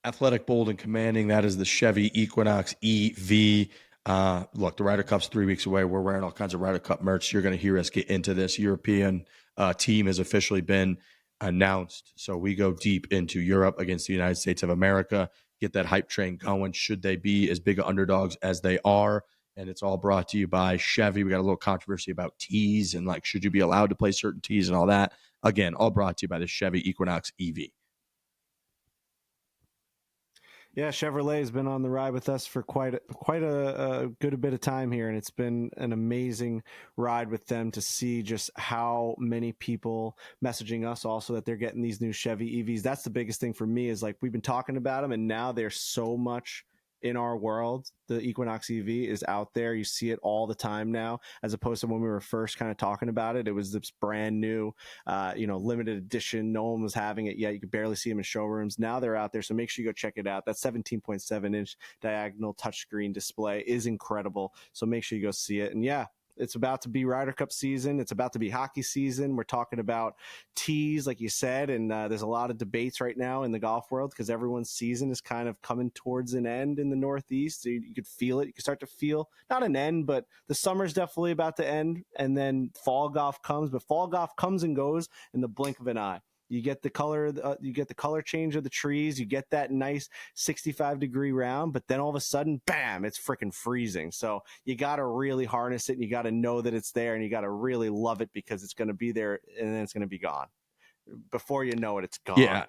Athletic, bold, and commanding. That is the Chevy Equinox EV. Look, the Ryder Cup's 3 weeks away. We're wearing all kinds of Ryder Cup merch. You're going to hear us get into this. European team has officially been announced. So we go deep into Europe against the United States of America, get that hype train going. Should they be as big of underdogs as they are? And it's all brought to you by Chevy. We got a little controversy about tees and like, should you be allowed to play certain tees and all that? Again, all brought to you by the Chevy Equinox EV. Yeah, Chevrolet has been on the ride with us for quite a good bit of time here, and it's been an amazing ride with them to see just how many people messaging us also that they're getting these new Chevy EVs. That's the biggest thing for me is like we've been talking about them, and now they're so much in our world. The Equinox EV is out there. You see it all the time now, as opposed to when we were first kind of talking about it. It was this brand new, limited edition. No one was having it yet. You could barely see them in showrooms. Now they're out there. So make sure you go check it out. That 17.7 inch diagonal touchscreen display is incredible. So make sure you go see it. And yeah, it's about to be Ryder Cup season. It's about to be hockey season. We're talking about tees, like you said, and there's a lot of debates right now in the golf world because everyone's season is kind of coming towards an end in the Northeast. So you could feel it. You could start to feel, not an end, but the summer's definitely about to end, and then fall golf comes. But fall golf comes and goes in the blink of an eye. You get the color change of the trees. You get that nice 65-degree round, but then all of a sudden, bam, it's freaking freezing. So you got to really harness it, and you got to know that it's there, and you got to really love it because it's going to be there, and then it's going to be gone. Before you know it, it's gone. Yeah.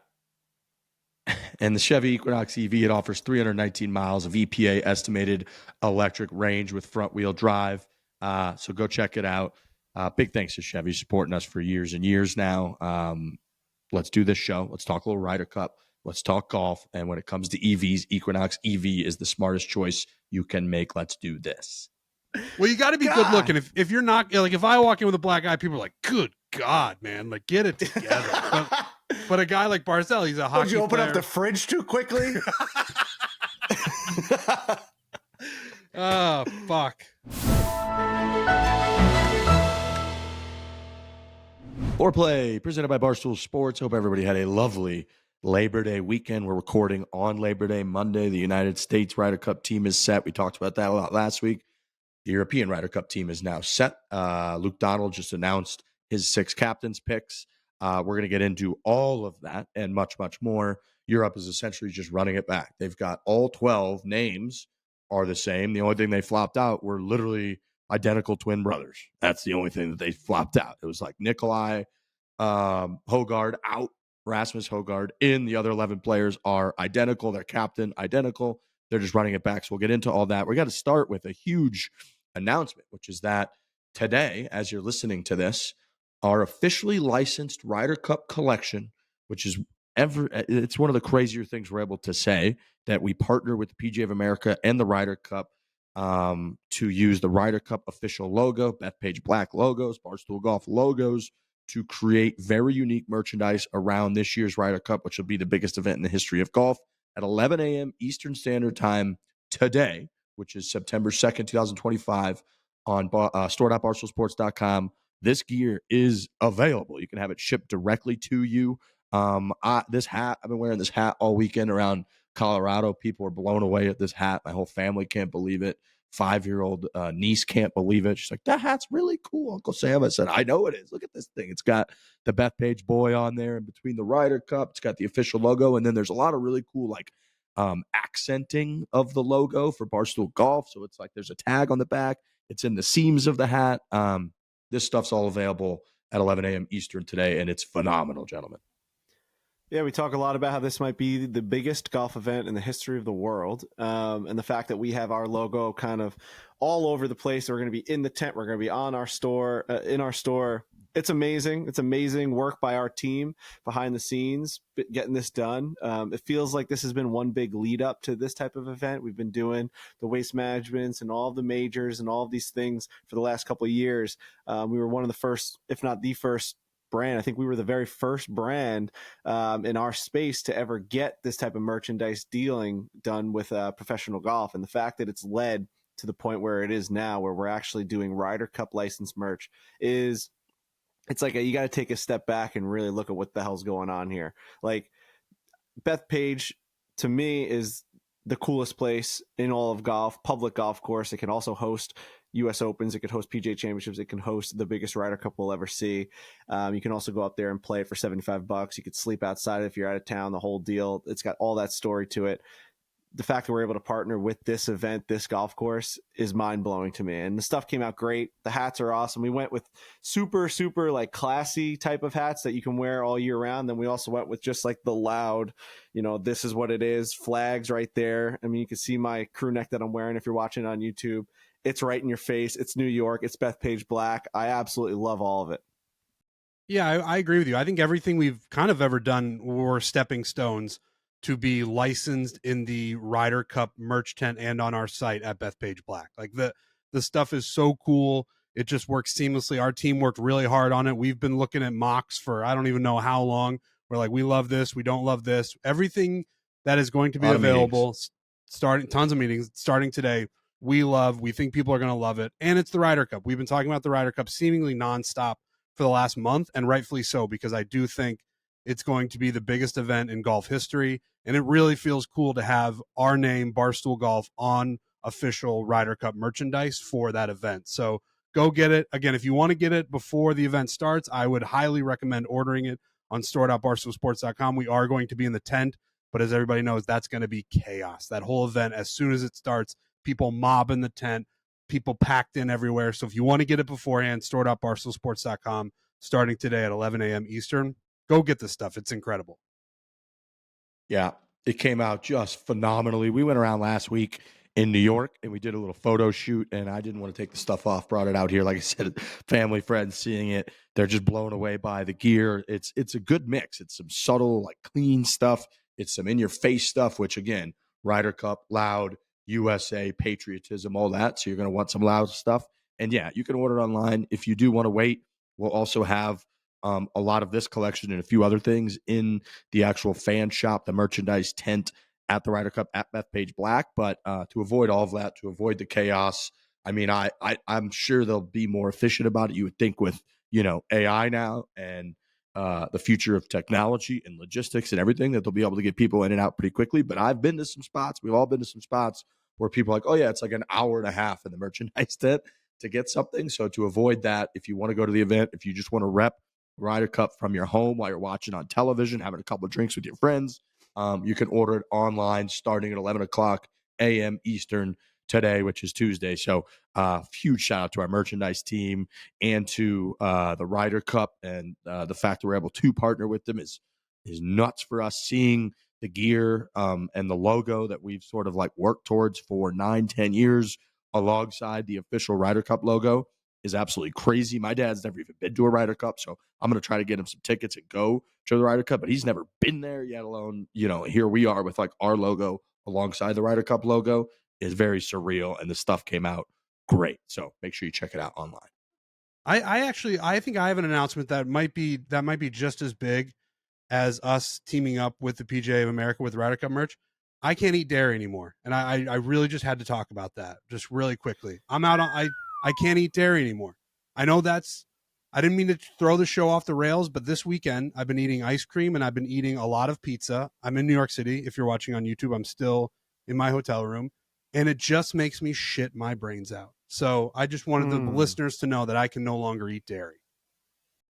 And the Chevy Equinox EV, it offers 319 miles of EPA estimated electric range with front-wheel drive. So go check it out. Big thanks to Chevy supporting us for years and years now. Let's do this show. Let's talk a little Ryder Cup. Let's talk golf. And when it comes to EVs, Equinox EV is the smartest choice you can make. Let's do this. Well, you got to be good looking. If you're not, like, if I walk in with a black eye, people are like, "Good God, man! Like, get it together." but a guy like Barstool, he's a hockey. Did you open player. up the fridge too quickly? Oh, fuck. Foreplay, presented by Barstool Sports. Hope everybody had a lovely Labor Day weekend. We're recording on Labor Day Monday. The United States Ryder Cup team is set. We talked about that a lot last week. The European Ryder Cup team is now set. Luke Donald just announced his 6 captains picks. We're going to get into all of that and much, much more. Europe is essentially just running it back. They've got all 12 names are the same. The only thing they flopped out were literally identical twin brothers. That's the only thing that they flopped out. It was like Nikolai Hogard out, Rasmus Hogard in. The other 11 players are identical. Their captain identical. They're just running it back. So we'll get into all that. We got to start with a huge announcement, which is that today, as you're listening to this, our officially licensed Ryder Cup collection, which is it's one of the crazier things we're able to say, that we partner with the PGA of America and the Ryder Cup to use the Ryder Cup official logo, Bethpage Black logos, Barstool Golf logos, to create very unique merchandise around this year's Ryder Cup, which will be the biggest event in the history of golf, at 11 a.m. Eastern Standard Time today, which is September 2nd, 2025, on store.barstoolsports.com. This gear is available. You can have it shipped directly to you. This hat, I've been wearing this hat all weekend around Colorado. People are blown away at this hat. My whole family can't believe it. 5-year-old niece can't believe it. She's like, "That hat's really cool, Uncle Sam." I said, "I know it is. Look at this thing. It's got the Bethpage boy on there in between the Ryder Cup. It's got the official logo. And then there's a lot of really cool, like, accenting of the logo for Barstool Golf. So it's like there's a tag on the back. It's in the seams of the hat. This stuff's all available at 11 a.m. Eastern today, and it's phenomenal, gentlemen. Yeah, we talk a lot about how this might be the biggest golf event in the history of the world, and the fact that we have our logo kind of all over the place. We're going to be in the tent. We're going to be on our store, in our store. It's amazing. It's amazing work by our team behind the scenes, getting this done. It feels like this has been one big lead up to this type of event. We've been doing the waste managements and all of the majors and all of these things for the last couple of years. We were one of the first, if not the first, brand. I think we were the very first brand in our space to ever get this type of merchandise dealing done with professional golf. And the fact that it's led to the point where it is now, where we're actually doing Ryder Cup licensed merch, it's like you got to take a step back and really look at what the hell's going on here. Like, Bethpage to me is the coolest place in all of golf, public golf course. It can also host US Opens. It could host PGA Championships. It can host the biggest Ryder Cup we'll ever see. You can also go up there and play it for $75. You could sleep outside if you're out of town, the whole deal. It's got all that story to it. The fact that we're able to partner with this event, this golf course, is mind-blowing to me. And the stuff came out great. The hats are awesome. We went with super, super like classy type of hats that you can wear all year round. Then we also went with just like the loud, this is what it is, flags right there. I mean, you can see my crew neck that I'm wearing if you're watching it on YouTube. It's right in your face. It's New York. It's Bethpage Black. I absolutely love all of it. Yeah, I agree with you. I think everything we've kind of ever done were stepping stones to be licensed in the Ryder Cup merch tent and on our site at Bethpage Black. Like the stuff is so cool. It just works seamlessly. Our team worked really hard on it. We've been looking at mocks for I don't even know how long. We're like, we love this. We don't love this. Everything that is going to be available, starting tons of meetings starting today. We think people are going to love it. And it's the Ryder Cup. We've been talking about the Ryder Cup seemingly nonstop for the last month, and rightfully so, because I do think it's going to be the biggest event in golf history, and it really feels cool to have our name, Barstool Golf, on official Ryder Cup merchandise for that event. So go get it. Again, if you want to get it before the event starts, I would highly recommend ordering it on store.barstoolsports.com. We are going to be in the tent, but as everybody knows, that's going to be chaos. That whole event, as soon as it starts, people mob in the tent, people packed in everywhere. So if you want to get it beforehand, store.barstoolsports.com, starting today at 11 a.m. Eastern. Go get this stuff. It's incredible. Yeah, it came out just phenomenally. We went around last week in New York and we did a little photo shoot, and I didn't want to take the stuff off, brought it out here. Like I said, family, friends seeing it, they're just blown away by the gear. It's a good mix. It's some subtle, like clean stuff. It's some in-your-face stuff, which again, Ryder Cup, loud, USA, patriotism, all that. So you're going to want some loud stuff. And yeah, you can order it online. If you do want to wait, we'll also have a lot of this collection and a few other things in the actual fan shop, the merchandise tent at the Ryder Cup at Bethpage Black. But to avoid all of that, to avoid the chaos, I mean, I'm sure they'll be more efficient about it. You would think with, AI now and the future of technology and logistics and everything, that they'll be able to get people in and out pretty quickly. But I've been to some spots. We've all been to some spots where people are like, oh yeah, it's like an hour and a half in the merchandise tent to get something. So to avoid that, if you want to go to the event, if you just want to rep Ryder Cup from your home while you're watching on television, having a couple of drinks with your friends, you can order it online starting at 11 o'clock a.m. Eastern today, which is Tuesday. So huge shout out to our merchandise team and to the Ryder Cup, and the fact that we're able to partner with them is nuts for us. Seeing the gear and the logo that we've sort of like worked towards for 9-10 years alongside the official Ryder Cup logo is absolutely crazy. My dad's never even been to a Ryder Cup, so I'm going to try to get him some tickets and go to the Ryder Cup, but he's never been there, yet alone, here we are with like our logo alongside the Ryder Cup logo. Is very surreal, and the stuff came out great. So make sure you check it out online. I think I have an announcement that might be just as big as us teaming up with the PGA of America with Ryder Cup merch. I can't eat dairy anymore, and I really just had to talk about that just really quickly. I'm out on I can't eat dairy anymore. I know I didn't mean to throw the show off the rails, but this weekend I've been eating ice cream and I've been eating a lot of pizza. I'm in New York City. If you're watching on YouTube, I'm still in my hotel room, and it just makes me shit my brains out. So I just wanted the listeners to know that I can no longer eat dairy.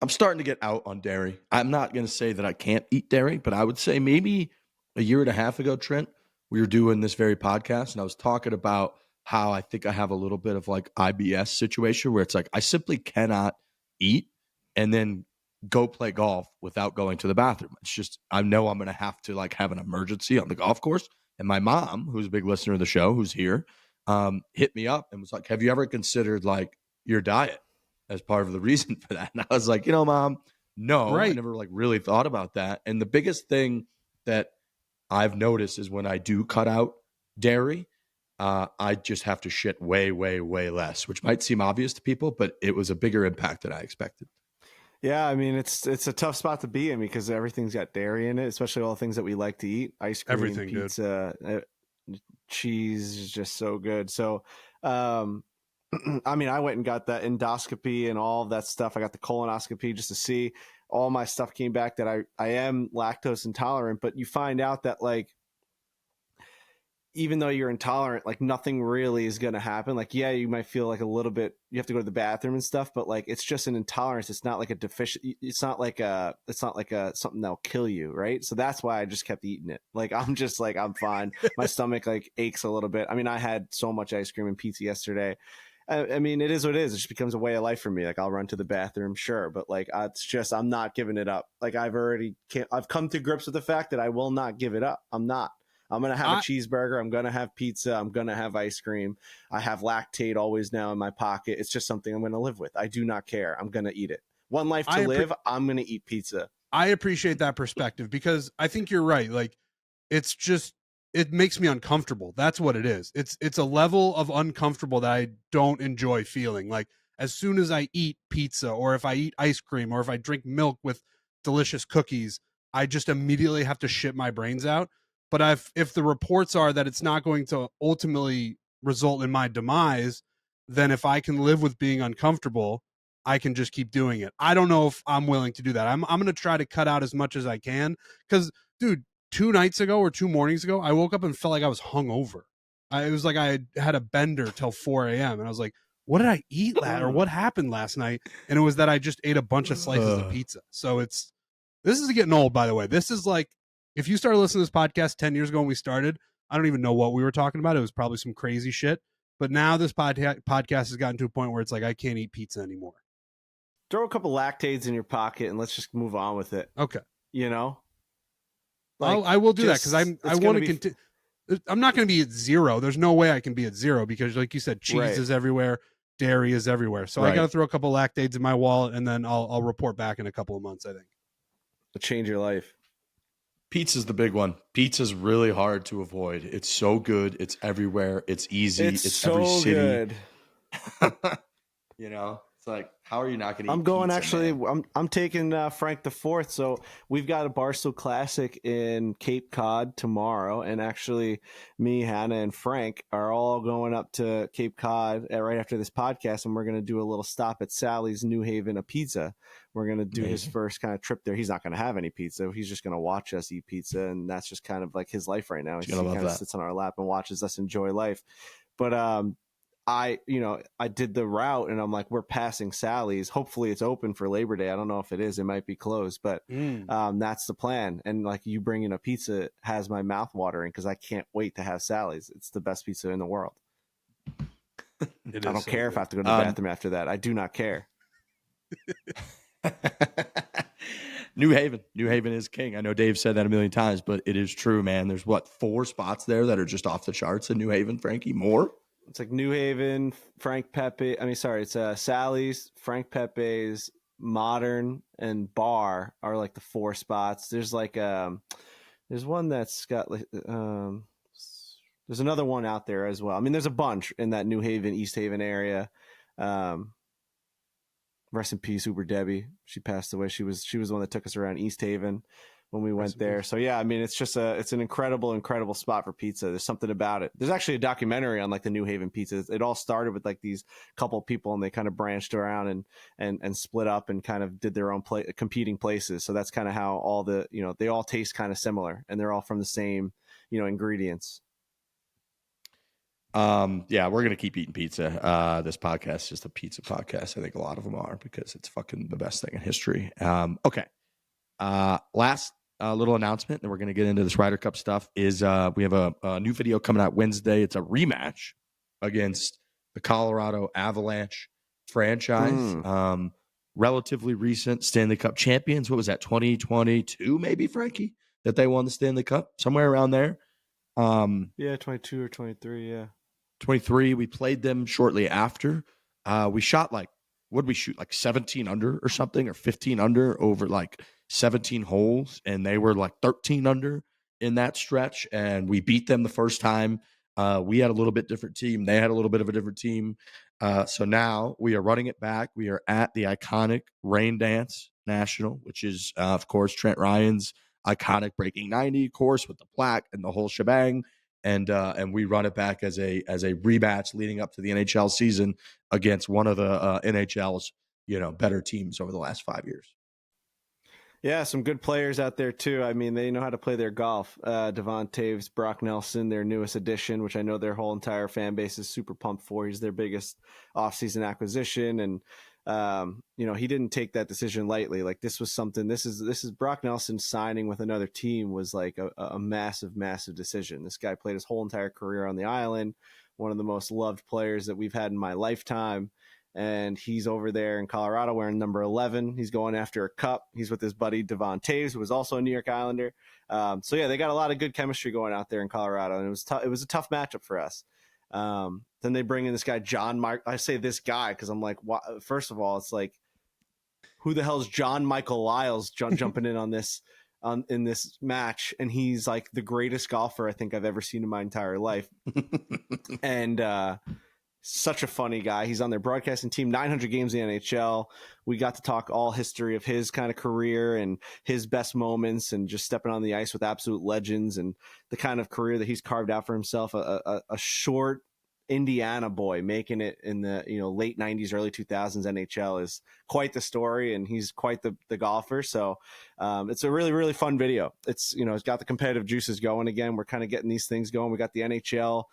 I'm starting to get out on dairy. I'm not going to say that I can't eat dairy, but I would say maybe a year and a half ago, Trent, we were doing this very podcast, and I was talking about how I think I have a little bit of like IBS situation where it's like I simply cannot eat and then go play golf without going to the bathroom. It's just I know I'm going to have to like have an emergency on the golf course. And my mom, who's a big listener of the show, who's here, hit me up and was like, "Have you ever considered like your diet as part of the reason for that?" And I was like, Mom, no, Right. I never like really thought about that. And the biggest thing that I've noticed is when I do cut out dairy, I just have to shit way, way, way less, which might seem obvious to people, but it was a bigger impact than I expected. Yeah, I mean it's a tough spot to be in because everything's got dairy in it, especially all the things that we like to eat: ice cream, Everything, pizza, cheese is just so good. So, I mean, I went and got that endoscopy and all of that stuff. I got the colonoscopy just to see. All my stuff came back that I am lactose intolerant, but you find out that like even though you're intolerant, like nothing really is going to happen. Like, yeah, you might feel like a little bit, you have to go to the bathroom and stuff, but like, it's just an intolerance. It's not like a deficient, it's not like something that'll kill you. Right. So that's why I just kept eating it. Like, I'm just like, I'm fine. My stomach like aches a little bit. I mean, I had so much ice cream and pizza yesterday. I mean, it is what it is. It just becomes a way of life for me. Like, I'll run to the bathroom, sure, but like, it's just, I'm not giving it up. Like, I've come to grips with the fact that I will not give it up. I'm not. I'm going to have a cheeseburger. I'm going to have pizza. I'm going to have ice cream. I have Lactate always now in my pocket. It's just something I'm going to live with. I do not care. I'm going to eat it. One life to live. I'm going to eat pizza. I appreciate that perspective because I think you're right. Like, it's just, it makes me uncomfortable. That's what it is. It's a level of uncomfortable that I don't enjoy feeling. Like, as soon as I eat pizza, or if I eat ice cream, or if I drink milk with delicious cookies, I just immediately have to shit my brains out. But if the reports are that it's not going to ultimately result in my demise, then if I can live with being uncomfortable, I can just keep doing it. I don't know if I'm willing to do that. I'm going to try to cut out as much as I can because, dude, 2 nights ago or 2 mornings ago, I woke up and felt like I was hungover. It was like I had a bender till 4 a.m. And I was like, what did I eat or what happened last night? And it was that I just ate a bunch of slices of pizza. So this is getting old, by the way. This is like, if you started listening to this podcast 10 years ago when we started, I don't even know what we were talking about. It was probably some crazy shit. But now this podcast has gotten to a point where it's like, I can't eat pizza anymore. Throw a couple Lactates in your pocket and let's just move on with it. Okay. You know? Like, I will do that because I want to continue. I'm not going to be at 0. There's no way I can be at 0 because, like you said, cheese is everywhere, dairy is everywhere. So I got to throw a couple Lactates in my wallet, and then I'll report back in a couple of months, I think. It'll change your life. Pizza's the big one. Pizza's really hard to avoid. It's so good. It's everywhere. It's easy. It's so every city. Good. You know, it's like, how are you not going to eat I'm going pizza, actually, man? I'm taking Frank the Fourth. So we've got a Barstool Classic in Cape Cod tomorrow. And actually, me, Hannah, and Frank are all going up to Cape Cod right after this podcast. And we're going to do a little stop at Sally's New Haven, a pizza. We're going to do his first kind of trip there. He's not going to have any pizza. He's just going to watch us eat pizza. And that's just kind of like his life right now. He kind of sits on our lap and watches us enjoy life. But, I did the route and I'm like, we're passing Sally's. Hopefully it's open for Labor Day. I don't know if it is. It might be closed, but that's the plan. And like, you bringing a pizza has my mouth watering because I can't wait to have Sally's. It's the best pizza in the world. I don't care if I have to go to the bathroom after that. I do not care. New Haven is king. I know Dave said that a million times, but it is true, man. There's 4 spots there that are just off the charts in New Haven, Frankie? More? It's like New Haven, it's Sally's, Frank Pepe's, Modern, and Bar are like the 4 spots. There's like there's one that's got like there's another one out there as well. I mean, there's a bunch in that New Haven, East Haven area. Rest in peace, Uber Debbie. She passed away. She was the one that took us around East Haven when we went there. So yeah, I mean, it's an incredible spot for pizza. There's something about it. There's actually a documentary on like the New Haven pizza. It all started with like these couple of people and they kind of branched around and split up and kind of did their own competing places. So that's kind of how all the, they all taste kind of similar and they're all from the same, ingredients. Yeah, we're going to keep eating pizza. This podcast is just a pizza podcast. I think a lot of them are because it's fucking the best thing in history. Okay. Last little announcement, and we're going to get into this Ryder Cup stuff, is we have a new video coming out Wednesday. It's a rematch against the Colorado Avalanche franchise. Relatively recent Stanley Cup champions. What was that, 2022 maybe, Frankie, that they won the Stanley Cup? Somewhere around there. Yeah, 22 or 23, yeah. 23. We played them shortly after. We shot like 17 under or something, or 15 under over like 17 holes, and they were like 13 under in that stretch, and we beat them the first time. We had a little bit different team. They had a little bit of a different team. So now we are running it back. We are at the iconic Rain Dance National, which is, of course, Trent Ryan's iconic breaking 90 course with the plaque and the whole shebang. And we run it back as a rematch leading up to the NHL season against one of the NHL's better teams over the last 5 years. Yeah, some good players out there too. I mean, they know how to play their golf. Devon Taves, Brock Nelson, their newest addition, which I know their whole entire fan base is super pumped for. He's their biggest offseason acquisition, and he didn't take that decision lightly. Like this was something. This is Brock Nelson signing with another team was like a massive, massive decision. This guy played his whole entire career on the island, one of the most loved players that we've had in my lifetime. And he's over there in Colorado wearing number 11. He's going after a cup. He's with his buddy Devon Taves, who was also a New York Islander. So yeah, they got a lot of good chemistry going out there in Colorado, and it was a tough matchup for us. Then they bring in this guy I say this guy because I'm like, first of all, it's like, who the hell is John Michael Lyles jumping in on this in this match? And he's like the greatest golfer I think I've ever seen in my entire life. And such a funny guy. He's on their broadcasting team, 900 games in the NHL. We got to talk all history of his kind of career and his best moments and just stepping on the ice with absolute legends and the kind of career that he's carved out for himself. A short Indiana boy making it in the late 90s, early 2000s NHL is quite the story, and he's quite the golfer. So it's a really, really fun video. It's got the competitive juices going again. We're kind of getting these things going. We got the NHL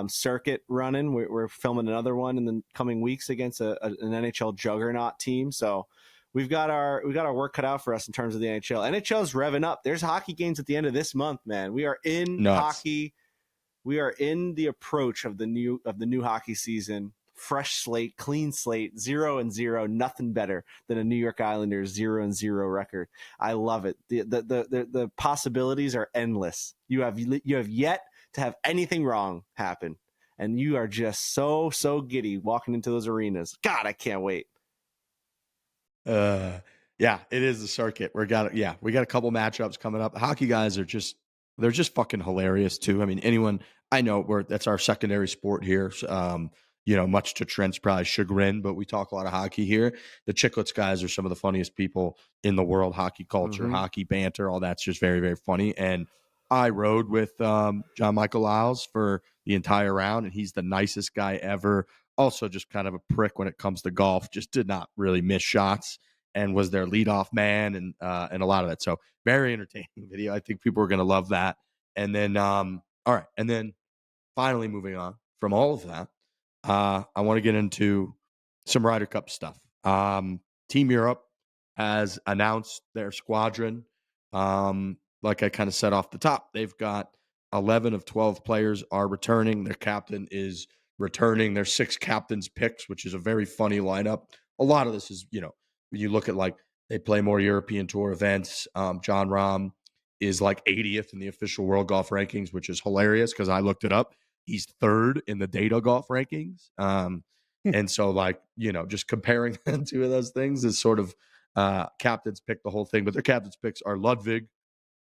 circuit running. We're filming another one in the coming weeks against an NHL juggernaut team. So we've got our work cut out for us in terms of the NHL. NHL is revving up. There's hockey games at the end of this month, man. We are in hockey. We are in the approach of the new hockey season. Fresh slate, clean slate, 0-0. Nothing better than a New York Islanders 0-0 record. I love it. The possibilities are endless. You have yet to have anything wrong happen, and you are just so giddy walking into those arenas. God, I can't wait. Yeah, it is the circuit. We got a couple matchups coming up. The hockey guys are just fucking hilarious too. I mean, anyone I know, that's our secondary sport here. Much to Trent's probably chagrin, but we talk a lot of hockey here. The Chicklets guys are some of the funniest people in the world. Hockey culture, hockey banter, all that's just very, very funny. And I rode with John Michael Lyles for the entire round, and he's the nicest guy ever. Also, just kind of a prick when it comes to golf. Just did not really miss shots, and was their leadoff man, and a lot of that. So very entertaining video. I think people are going to love that. And then, all right, and then finally moving on from all of that, I want to get into some Ryder Cup stuff. Team Europe has announced their squadron. Like I kind of said off the top, they've got 11 of 12 players are returning. Their captain is returning. Their 6 captains picks, which is a very funny lineup. A lot of this is, when you look at like they play more European Tour events. John Rahm is like 80th in the official world golf rankings, which is hilarious because I looked it up. He's 3rd in the data golf rankings. And so just comparing the two of those things is sort of captains pick the whole thing. But their captains picks are Ludwig,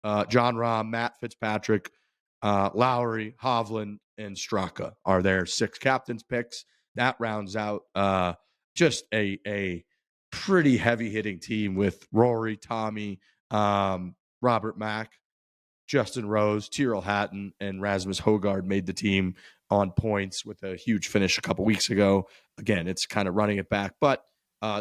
John Rahm, Matt Fitzpatrick, Lowry, Hovland, and Straka are their 6 captains picks. That rounds out just a pretty heavy hitting team with Rory, Tommy, Robert Mack, Justin Rose, Tyrrell Hatton, and Rasmus Højgaard made the team on points with a huge finish a couple weeks ago. Again, it's kind of running it back. But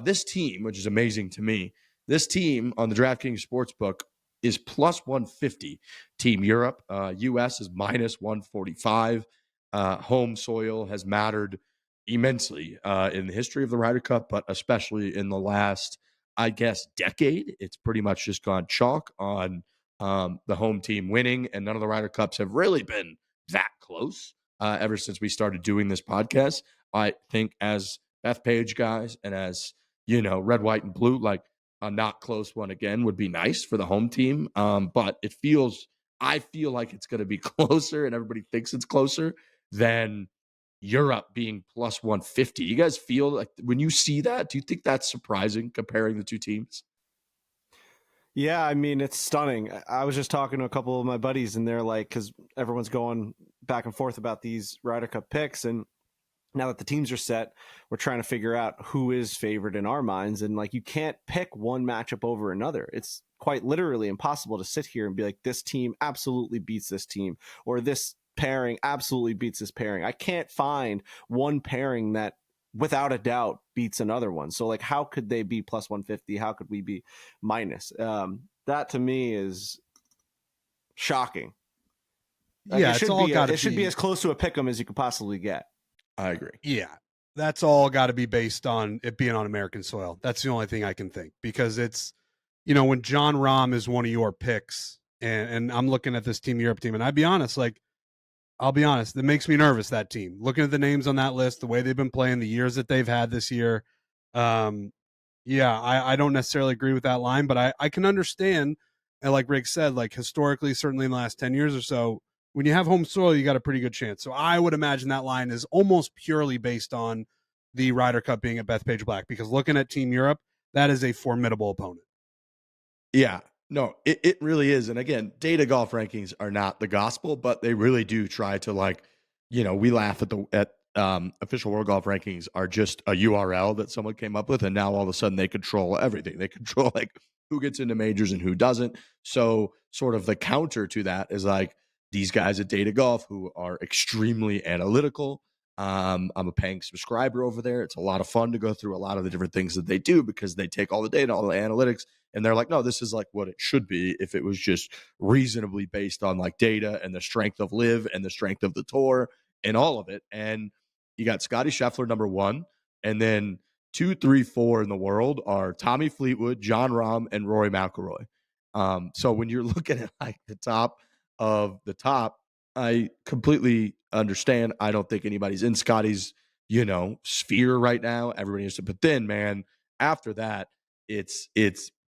this team, which is amazing to me, this team on the DraftKings Sportsbook is plus 150. Team Europe, US is minus 145. Home soil has mattered immensely in the history of the Ryder Cup, but especially in the last, I guess, decade. It's pretty much just gone chalk on the home team winning, and none of the Ryder Cups have really been that close ever since we started doing this podcast. I think as Bethpage guys and as, red, white, and blue, like a not close one again would be nice for the home team. But I feel like it's going to be closer, and everybody thinks it's closer than Europe being plus 150. You guys feel like when you see that, do you think that's surprising comparing the two teams? Yeah, I mean, it's stunning. I was just talking to a couple of my buddies, and they're like, because everyone's going back and forth about these Ryder Cup picks, and now that the teams are set, we're trying to figure out who is favored in our minds. And like, you can't pick one matchup over another. It's quite literally impossible to sit here and be like, this team absolutely beats this team, or this pairing absolutely beats this pairing. I can't find one pairing that without a doubt beats another one. So like, how could they be plus 150? How could we be minus? That to me is shocking. Like Yeah, it's all got to be. It should be as close to a pick'em as you could possibly get. I agree. Yeah, that's all got to be based on it being on American soil. That's the only thing I can think, because it's, when John Rahm is one of your picks, and I'm looking at this Team Europe team, and I'll be honest, it makes me nervous, that team. Looking at the names on that list, the way they've been playing, the years that they've had this year. I don't necessarily agree with that line, but I can understand, and like Rick said, like historically, certainly in the last 10 years or so, when you have home soil, you got a pretty good chance. So I would imagine that line is almost purely based on the Ryder Cup being at Bethpage Black, because looking at Team Europe, that is a formidable opponent. Yeah, no, it really is. And again, data golf rankings are not the gospel, but they really do try to we laugh at official world golf rankings are just a URL that someone came up with. And now all of a sudden they control everything. They control like who gets into majors and who doesn't. So sort of the counter to that is like these guys at Data Golf who are extremely analytical. I'm a paying subscriber over there. It's a lot of fun to go through a lot of the different things that they do because they take all the data, all the analytics, and they're like, no, this is like what it should be if it was just reasonably based on like data and the strength of live and the strength of the tour and all of it. And you got Scotty Scheffler, number one, and then 2, 3, 4 in the world are Tommy Fleetwood, John Rahm, and Rory McIlroy. So when you're looking at like the top of the top, I completely understand. I don't think anybody's in Scotty's, sphere right now. Everybody is, but then, man, after that, it's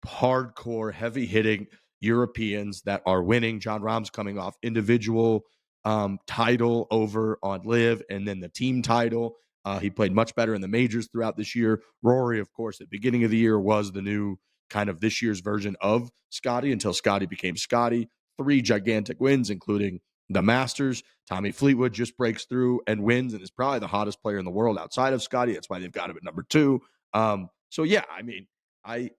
hardcore, heavy hitting Europeans that are winning. John Rahm's coming off individual title over on Live, and then the team title. He played much better in the majors throughout this year. Rory, of course, at the beginning of the year was the new kind of this year's version of Scotty until Scotty became Scotty. 3 gigantic wins, including the Masters. Tommy Fleetwood just breaks through and wins and is probably the hottest player in the world outside of Scotty. That's why they've got him at number 2. So yeah, I mean, I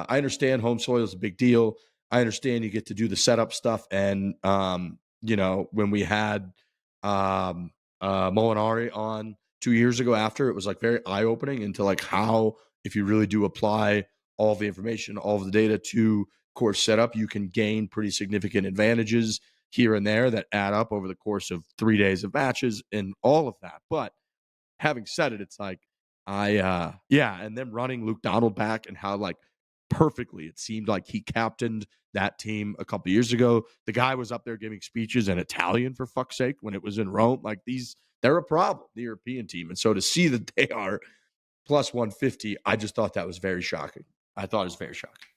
understand home soil is a big deal. I understand you get to do the setup stuff, and when we had Molinari on 2 years ago, after it was like very eye opening into like how if you really do apply all the information, all of the data to course setup, you can gain pretty significant advantages here and there that add up over the course of 3 days of matches and all of that. But having said it, it's like and then running Luke Donald back and how like perfectly it seemed like he captained that team a couple years ago. The guy was up there giving speeches in Italian, for fuck's sake, when it was in Rome. Like they're a problem, the European team. And so to see that they are plus 150, I just thought that was very shocking. I thought it was very shocking.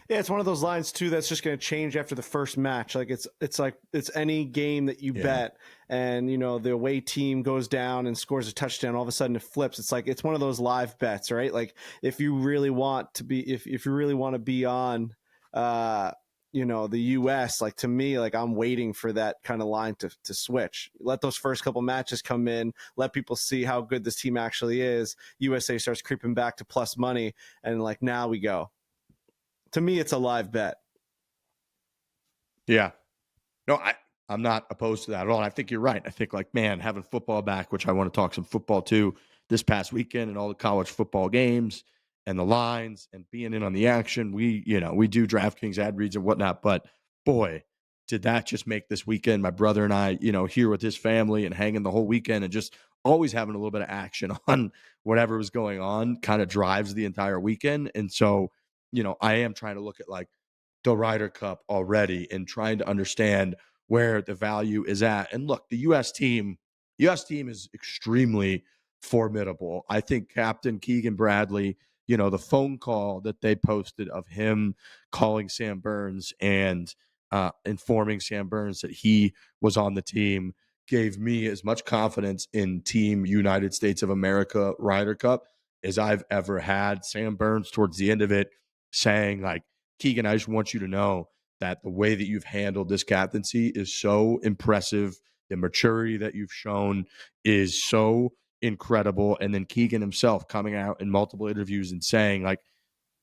Yeah, it's one of those lines too that's just going to change after the first match. Like it's any game that you bet, and the away team goes down and scores a touchdown. All of a sudden it flips. It's like it's one of those live bets, right? Like if you really want to be, if you really want to be on, the U.S. Like to me, like I'm waiting for that kind of line to switch. Let those first couple matches come in. Let people see how good this team actually is. USA starts creeping back to plus money, and like now we go. To me, it's a live bet. Yeah. No, I'm not opposed to that at all. And I think you're right. I think like, man, having football back, which I want to talk some football too this past weekend and all the college football games and the lines and being in on the action. We do DraftKings ad reads and whatnot, but boy, did that just make this weekend. My brother and I, here with his family and hanging the whole weekend and just always having a little bit of action on whatever was going on kind of drives the entire weekend. And so, I am trying to look at like the Ryder Cup already and trying to understand where the value is at. And look, the U.S. team is extremely formidable. I think Captain Keegan Bradley, the phone call that they posted of him calling Sam Burns and informing Sam Burns that he was on the team gave me as much confidence in Team United States of America Ryder Cup as I've ever had. Sam Burns towards the end of it saying like, Keegan, I just want you to know that the way that you've handled this captaincy is so impressive. The maturity that you've shown is so incredible. And then Keegan himself coming out in multiple interviews and saying like,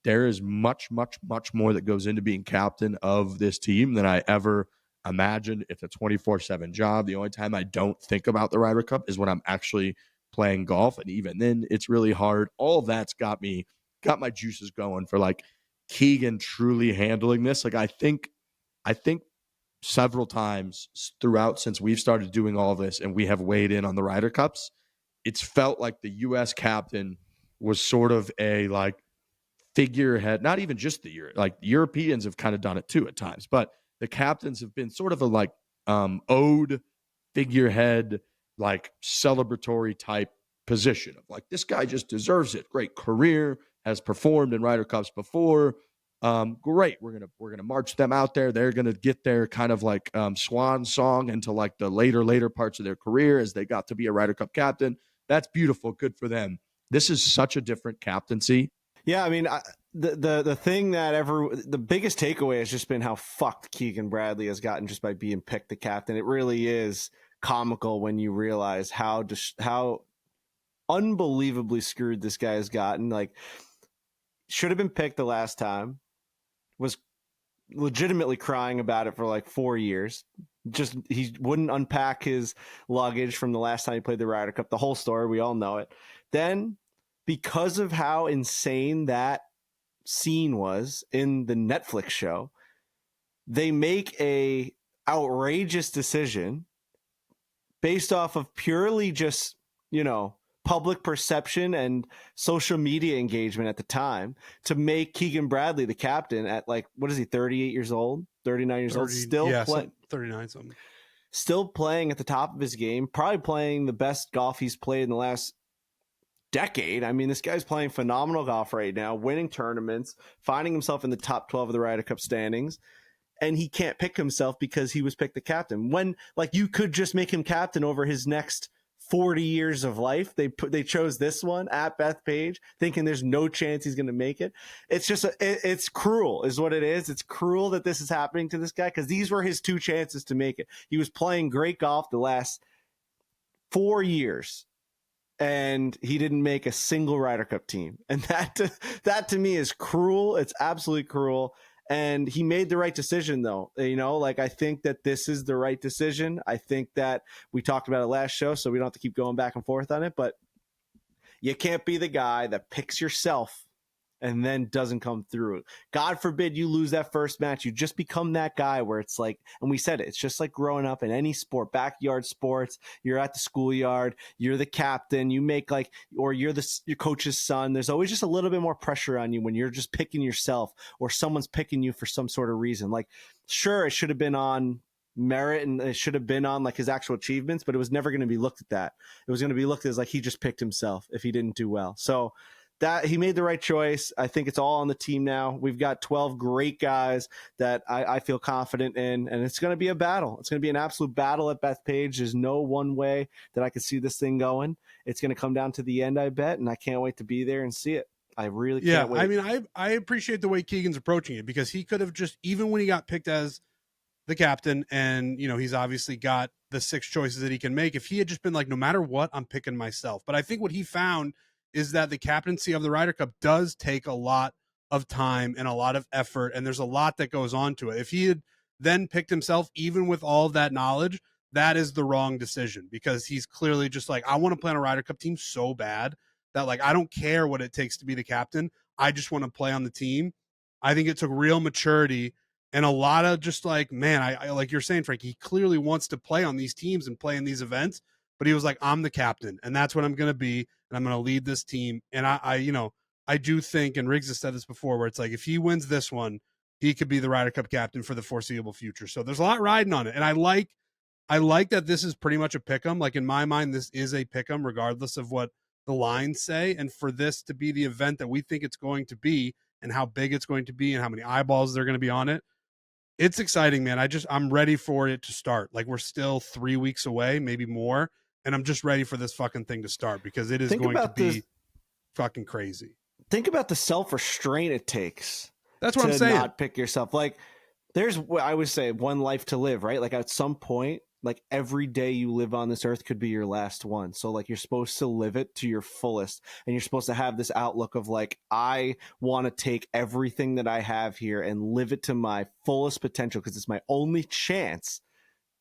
there is much, much, much more that goes into being captain of this team than I ever imagined. It's a 24/7 job. The only time I don't think about the Ryder Cup is when I'm actually playing golf. And even then, it's really hard. All of that's got my juices going for like Keegan truly handling this. Like I think several times throughout since we've started doing all this and we have weighed in on the Ryder Cups, it's felt like the U.S. captain was sort of a like figurehead, not even just like Europeans have kind of done it too at times, but the captains have been sort of a like ode figurehead, like celebratory type position of like, this guy just deserves it. Great career, has performed in Ryder Cups before. Great. We're gonna march them out there. They're gonna get their kind of like swan song into like the later parts of their career as they got to be a Ryder Cup captain. That's beautiful. Good for them. This is such a different captaincy. Yeah, I mean, the thing that the biggest takeaway has just been how fucked Keegan Bradley has gotten just by being picked the captain. It really is comical when you realize how unbelievably screwed this guy has gotten. Like, should have been picked the last time, was legitimately crying about it for like 4 years. Just he wouldn't unpack his luggage from the last time he played the Ryder Cup. The whole story, we all know it. Then, because of how insane that scene was in the Netflix show, they make a outrageous decision based off of purely just, public perception and social media engagement at the time to make Keegan Bradley the captain at like, what is he, 38 years old, 39 years old, still 39 something. Still playing at the top of his game, probably playing the best golf he's played in the last decade. I mean, this guy's playing phenomenal golf right now, winning tournaments, finding himself in the top 12 of the Ryder Cup standings, and he can't pick himself because he was picked the captain. When like you could just make him captain over his next 40 years of life. They chose this one at Bethpage, thinking there's no chance he's going to make it. It's just it's cruel, is what it is. It's cruel that this is happening to this guy because these were his two chances to make it. He was playing great golf the last 4 years, and he didn't make a single Ryder Cup team. And that to me is cruel. It's absolutely cruel. And he made the right decision, though. I think that this is the right decision. I think that we talked about it last show, so we don't have to keep going back and forth on it. But you can't be the guy that picks yourself and then doesn't come through. God forbid you lose that first match. You just become that guy where it's like, and we said it, it's just like growing up in any sport, backyard sports. You're at the schoolyard, you're the captain, you make like, or you're your coach's son. There's always just a little bit more pressure on you when you're just picking yourself or someone's picking you for some sort of reason. Like, sure, it should have been on merit and it should have been on like his actual achievements, but it was never going to be looked at that. It was going to be looked at as like he just picked himself if he didn't do well. So that he made the right choice. I think it's all on the team now. We've got 12 great guys that I feel confident in, and it's going to be a battle. It's going to be an absolute battle at Bethpage. There's no one way that I could see this thing going. It's going to come down to the end, I bet, and I can't wait to be there and see it. I really can't wait. I mean, I appreciate the way Keegan's approaching it because he could have just, even when he got picked as the captain and, he's obviously got the 6 choices that he can make, if he had just been like, no matter what, I'm picking myself. But I think what he found is that the captaincy of the Ryder Cup does take a lot of time and a lot of effort, and there's a lot that goes on to it. If he had then picked himself, even with all of that knowledge, that is the wrong decision because he's clearly just like, I want to play on a Ryder Cup team so bad that like, I don't care what it takes to be the captain. I just want to play on the team. I think it took real maturity and a lot of just like, man, I like you're saying, Frankie, he clearly wants to play on these teams and play in these events, but he was like, I'm the captain and that's what I'm going to be. And I'm going to lead this team. And I do think, and Riggs has said this before, where it's like, if he wins this one, he could be the Ryder Cup captain for the foreseeable future. So there's a lot riding on it. And I like that this is pretty much a pick'em. Like in my mind, this is a pick'em regardless of what the lines say. And for this to be the event that we think it's going to be and how big it's going to be and how many eyeballs they're going to be on it, it's exciting, man. I'm ready for it to start. Like we're still 3 weeks away, maybe more. And I'm just ready for this fucking thing to start because it is going to be fucking crazy. Think about the self-restraint it takes. That's what I'm saying. Not pick yourself. Like there's, I would say, one life to live, right? Like at some point, like every day you live on this earth could be your last one. So like you're supposed to live it to your fullest. And you're supposed to have this outlook of like, I want to take everything that I have here and live it to my fullest potential because it's my only chance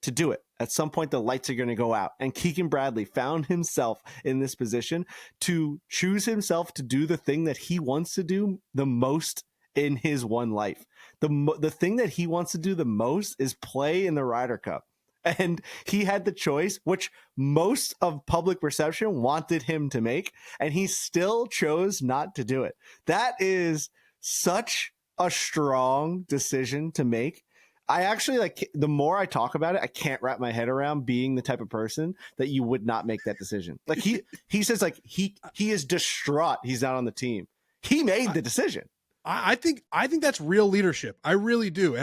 to do it. At some point, the lights are going to go out. And Keegan Bradley found himself in this position to choose himself to do the thing that he wants to do the most in his one life. The thing that he wants to do the most is play in the Ryder Cup. And he had the choice, which most of public perception wanted him to make, and he still chose not to do it. That is such a strong decision to make. I actually, like, the more I talk about it, I can't wrap my head around being the type of person that you would not make that decision. Like, he says, like, he is distraught he's not on the team. He made the decision. I think that's real leadership. I really do.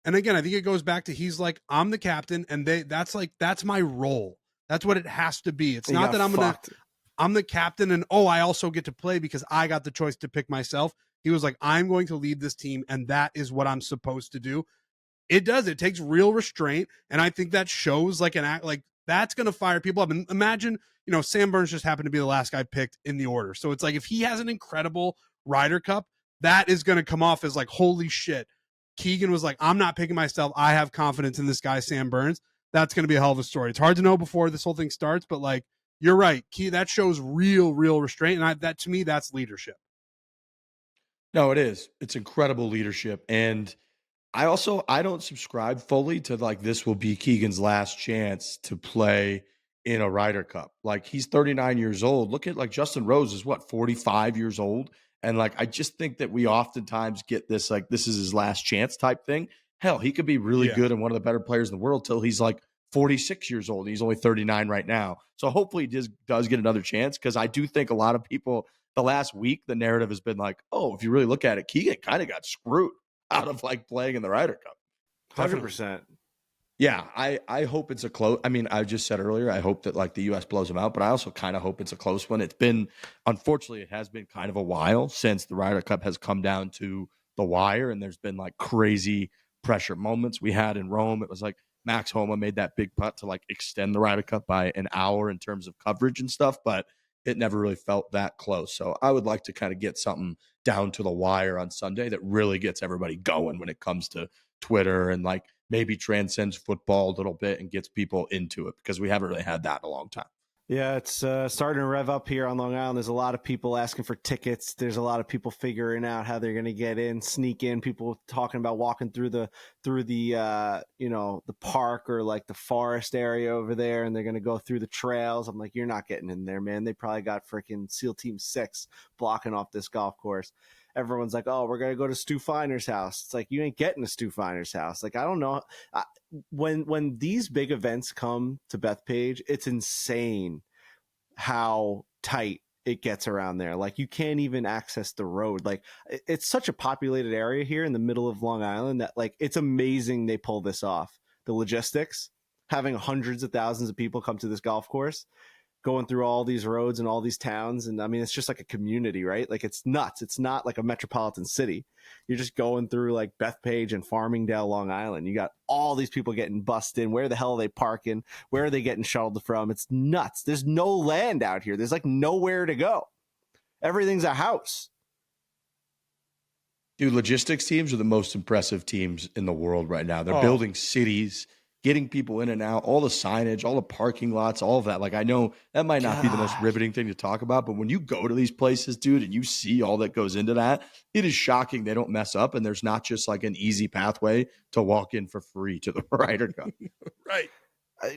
And again, I think it goes back to, he's like, I'm the captain, and that's my role. That's what it has to be. It's not that I'm the captain and, I also get to play because I got the choice to pick myself. He was like, I'm going to lead this team, and that is what I'm supposed to do. It does. It takes real restraint, and I think that shows like an act, like that's going to fire people up. And imagine, Sam Burns just happened to be the last guy picked in the order. So it's like, if he has an incredible Ryder Cup, that is going to come off as like, holy shit. Keegan was like, I'm not picking myself. I have confidence in this guy, Sam Burns. That's going to be a hell of a story. It's hard to know before this whole thing starts, but like, you're right. That shows real restraint. And that, to me, that's leadership. No, it is. It's incredible leadership. And I don't subscribe fully to like, this will be Keegan's last chance to play in a Ryder Cup. Like, he's 39 years old. Look at like Justin Rose is 45 years old. And like, I just think that we oftentimes get this, like, this is his last chance type thing. Hell, he could be really good and one of the better players in the world till he's like 46 years old. He's only 39 right now. So hopefully he does get another chance. Cause I do think a lot of people the last week, the narrative has been like, if you really look at it, Keegan kind of got screwed out of like playing in the Ryder Cup. 100%. Yeah, I hope it's a close. I mean, I just said earlier, I hope that like the U.S. blows them out, but I also kind of hope it's a close one. It's been, unfortunately, it has been kind of a while since the Ryder Cup has come down to the wire, and there's been like crazy pressure moments. We had in Rome, it was like Max Homa made that big putt to like extend the Ryder Cup by an hour in terms of coverage and stuff, but it never really felt that close. So I would like to kind of get something down to the wire on Sunday that really gets everybody going when it comes to Twitter, and like maybe transcends football a little bit and gets people into it, because we haven't really had that in a long time. Yeah, it's starting to rev up here on Long Island. There's a lot of people asking for tickets. There's a lot of people figuring out how they're going to get in, sneak in. People talking about walking through the the park or like the forest area over there, and they're going to go through the trails. I'm like, you're not getting in there, man. They probably got freaking SEAL Team 6 blocking off this golf course. Everyone's like, we're going to go to Stu Finer's house. It's like, you ain't getting to Stu Finer's house. Like, I don't know. When these big events come to Bethpage, it's insane how tight it gets around there. Like, you can't even access the road. Like, it's such a populated area here in the middle of Long Island that, like, it's amazing they pull this off. The logistics, having hundreds of thousands of people come to this golf course, going through all these roads and all these towns. And I mean, it's just like a community, right? Like, it's nuts. It's not like a metropolitan city. You're just going through like Bethpage and Farmingdale, Long Island. You got all these people getting bussed in. Where the hell are they parking? Where are they getting shuttled from? It's nuts. There's no land out here. There's like nowhere to go. Everything's a house. Dude, logistics teams are the most impressive teams in the world right now. They're building cities, getting people in and out, all the signage, all the parking lots, all of that. Like, I know that might not be the most riveting thing to talk about, but when you go to these places, dude, and you see all that goes into that, it is shocking they don't mess up, and there's not just like an easy pathway to walk in for free to the Ryder Cup. Right.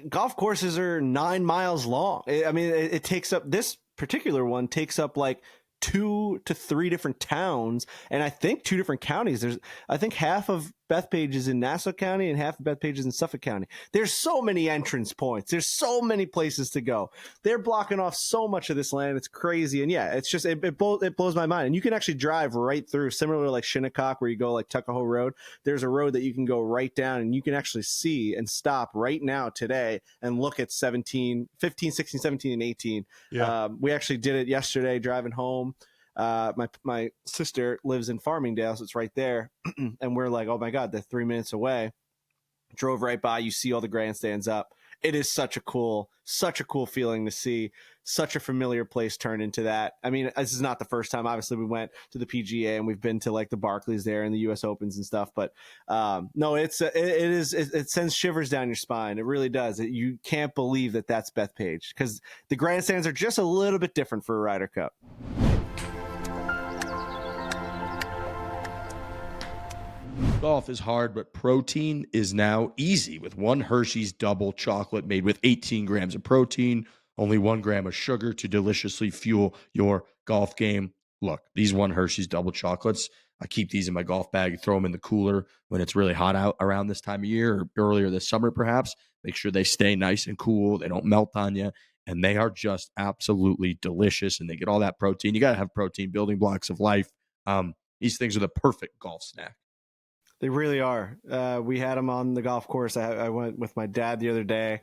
Golf courses are 9 miles long. I mean, it takes up, this particular one takes up like 2 to 3 different towns, and I think 2 different counties. I think half of Bethpage is in Nassau County and half of Bethpage is in Suffolk County. There's so many entrance points. There's so many places to go. They're blocking off so much of this land. It's crazy. And yeah, it's just, it blows my mind. And you can actually drive right through, similar to like Shinnecock, where you go like Tuckahoe Road. There's a road that you can go right down, and you can actually see and stop right now today and look at 15, 16, 17, and 18. Yeah. We actually did it yesterday driving home. My sister lives in Farmingdale, so it's right there. And we're like, oh my God, they're 3 minutes away. Drove right by. You see all the grandstands up. it is such a cool feeling to see such a familiar place turn into that. I mean, this is not the first time. Obviously, we went to the PGA and we've been to like the Barclays there and the U.S. Opens and stuff. But no, it sends shivers down your spine. It really does. You can't believe that that's Bethpage, because the grandstands are just a little bit different for a Ryder Cup. Golf is hard, but protein is now easy with one Hershey's double chocolate made with 18 grams of protein, only 1 gram of sugar to deliciously fuel your golf game. Look, these one Hershey's double chocolates, I keep these in my golf bag, throw them in the cooler when it's really hot out around this time of year or earlier this summer, perhaps. Make sure they stay nice and cool. They don't melt on you. And they are just absolutely delicious. And they get all that protein. You got to have protein, building blocks of life. These things are the perfect golf snack. They really are. We had them on the golf course. I went with my dad the other day.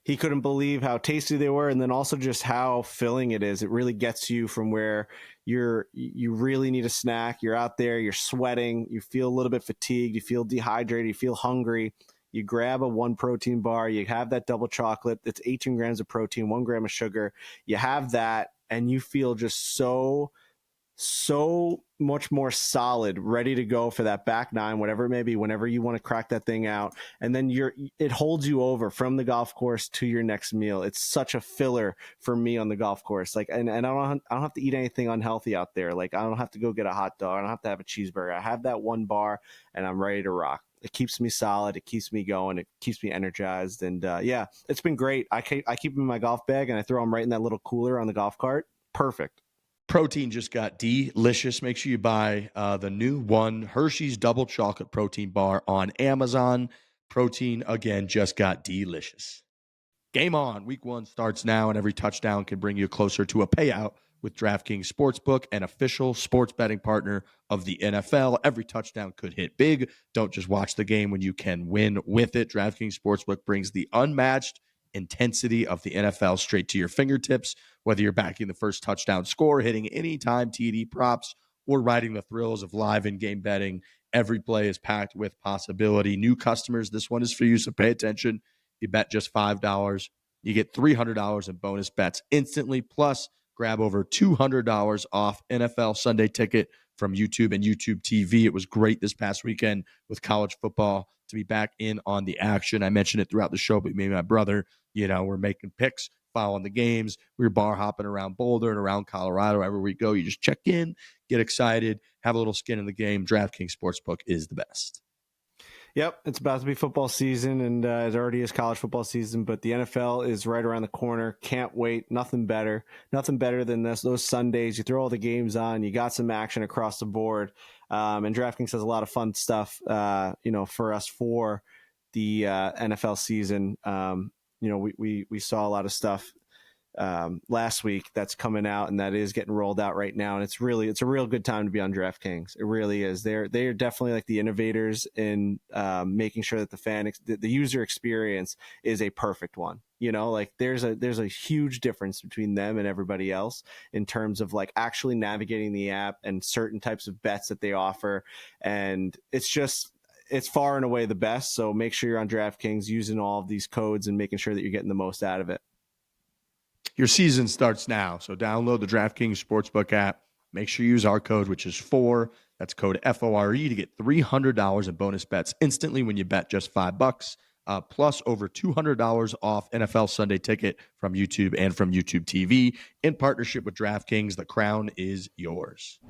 He couldn't believe how tasty they were, and then also just how filling it is. It really gets you from where you really need a snack. You're out there, you're sweating, you feel a little bit fatigued, you feel dehydrated, you feel hungry. You grab a 1 protein bar, you have that double chocolate. It's 18 grams of protein, 1 gram of sugar. You have that, and you feel just so much more solid, ready to go for that back nine, whatever it may be, whenever you want to crack that thing out. And then it holds you over from the golf course to your next meal. It's such a filler for me on the golf course. Like, and I don't have to eat anything unhealthy out there. Like, I don't have to go get a hot dog. I don't have to have a cheeseburger. I have that 1 bar and I'm ready to rock. It keeps me solid. It keeps me going. It keeps me energized. And yeah, it's been great. I keep them in my golf bag and I throw them right in that little cooler on the golf cart. Perfect. Protein just got delicious. Make sure you buy the new one Hershey's double chocolate protein bar on Amazon. Protein, again, just got delicious. Game on. Week 1 starts now, and every touchdown can bring you closer to a payout with DraftKings Sportsbook, an official sports betting partner of the NFL. Every touchdown could hit big. Don't just watch the game when you can win with it. DraftKings Sportsbook brings the unmatched intensity of the NFL straight to your fingertips, whether you're backing the first touchdown score, hitting anytime TD props, or riding the thrills of live in-game betting. Every play is packed with possibility. New customers, this one is for you, so pay attention. You bet just $5, you get $300 in bonus bets instantly, plus grab over $200 off NFL Sunday Ticket from YouTube and YouTube TV. It was great this past weekend with college football to be back in on the action. I mentioned it throughout the show, but me and my brother, we're making picks, following the games. We were bar hopping around Boulder and around Colorado. Wherever we go, you just check in, get excited, have a little skin in the game. DraftKings Sportsbook is the best. Yep, it's about to be football season, and it already is college football season, but the NFL is right around the corner. Can't wait. Nothing better than those Sundays. You throw all the games on, you got some action across the board, and DraftKings has a lot of fun stuff, for us for the NFL season. We saw a lot of stuff last week that's coming out, and that is getting rolled out right now. And it's a real good time to be on DraftKings. It really is. They're definitely like the innovators in making sure that the user experience is a perfect one. Like there's a huge difference between them and everybody else in terms of like actually navigating the app and certain types of bets that they offer. And it's far and away the best. So make sure you're on DraftKings using all of these codes and making sure that you're getting the most out of it. Your season starts now, so download the DraftKings Sportsbook app. Make sure you use our code, which is Fore. That's code FORE to get $300 in bonus bets instantly when you bet just $5, plus over $200 off NFL Sunday Ticket from YouTube and from YouTube TV. In partnership with DraftKings, the crown is yours.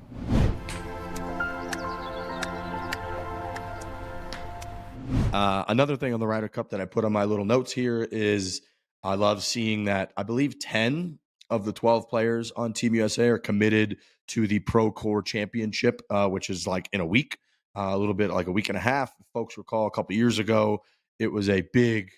Another thing on the Ryder Cup that I put on my little notes here is I love seeing that I believe 10 of the 12 players on Team USA are committed to the Pro Core Championship, which is like in a week, a little bit like a week and a half. If folks recall, a couple years ago, it was a big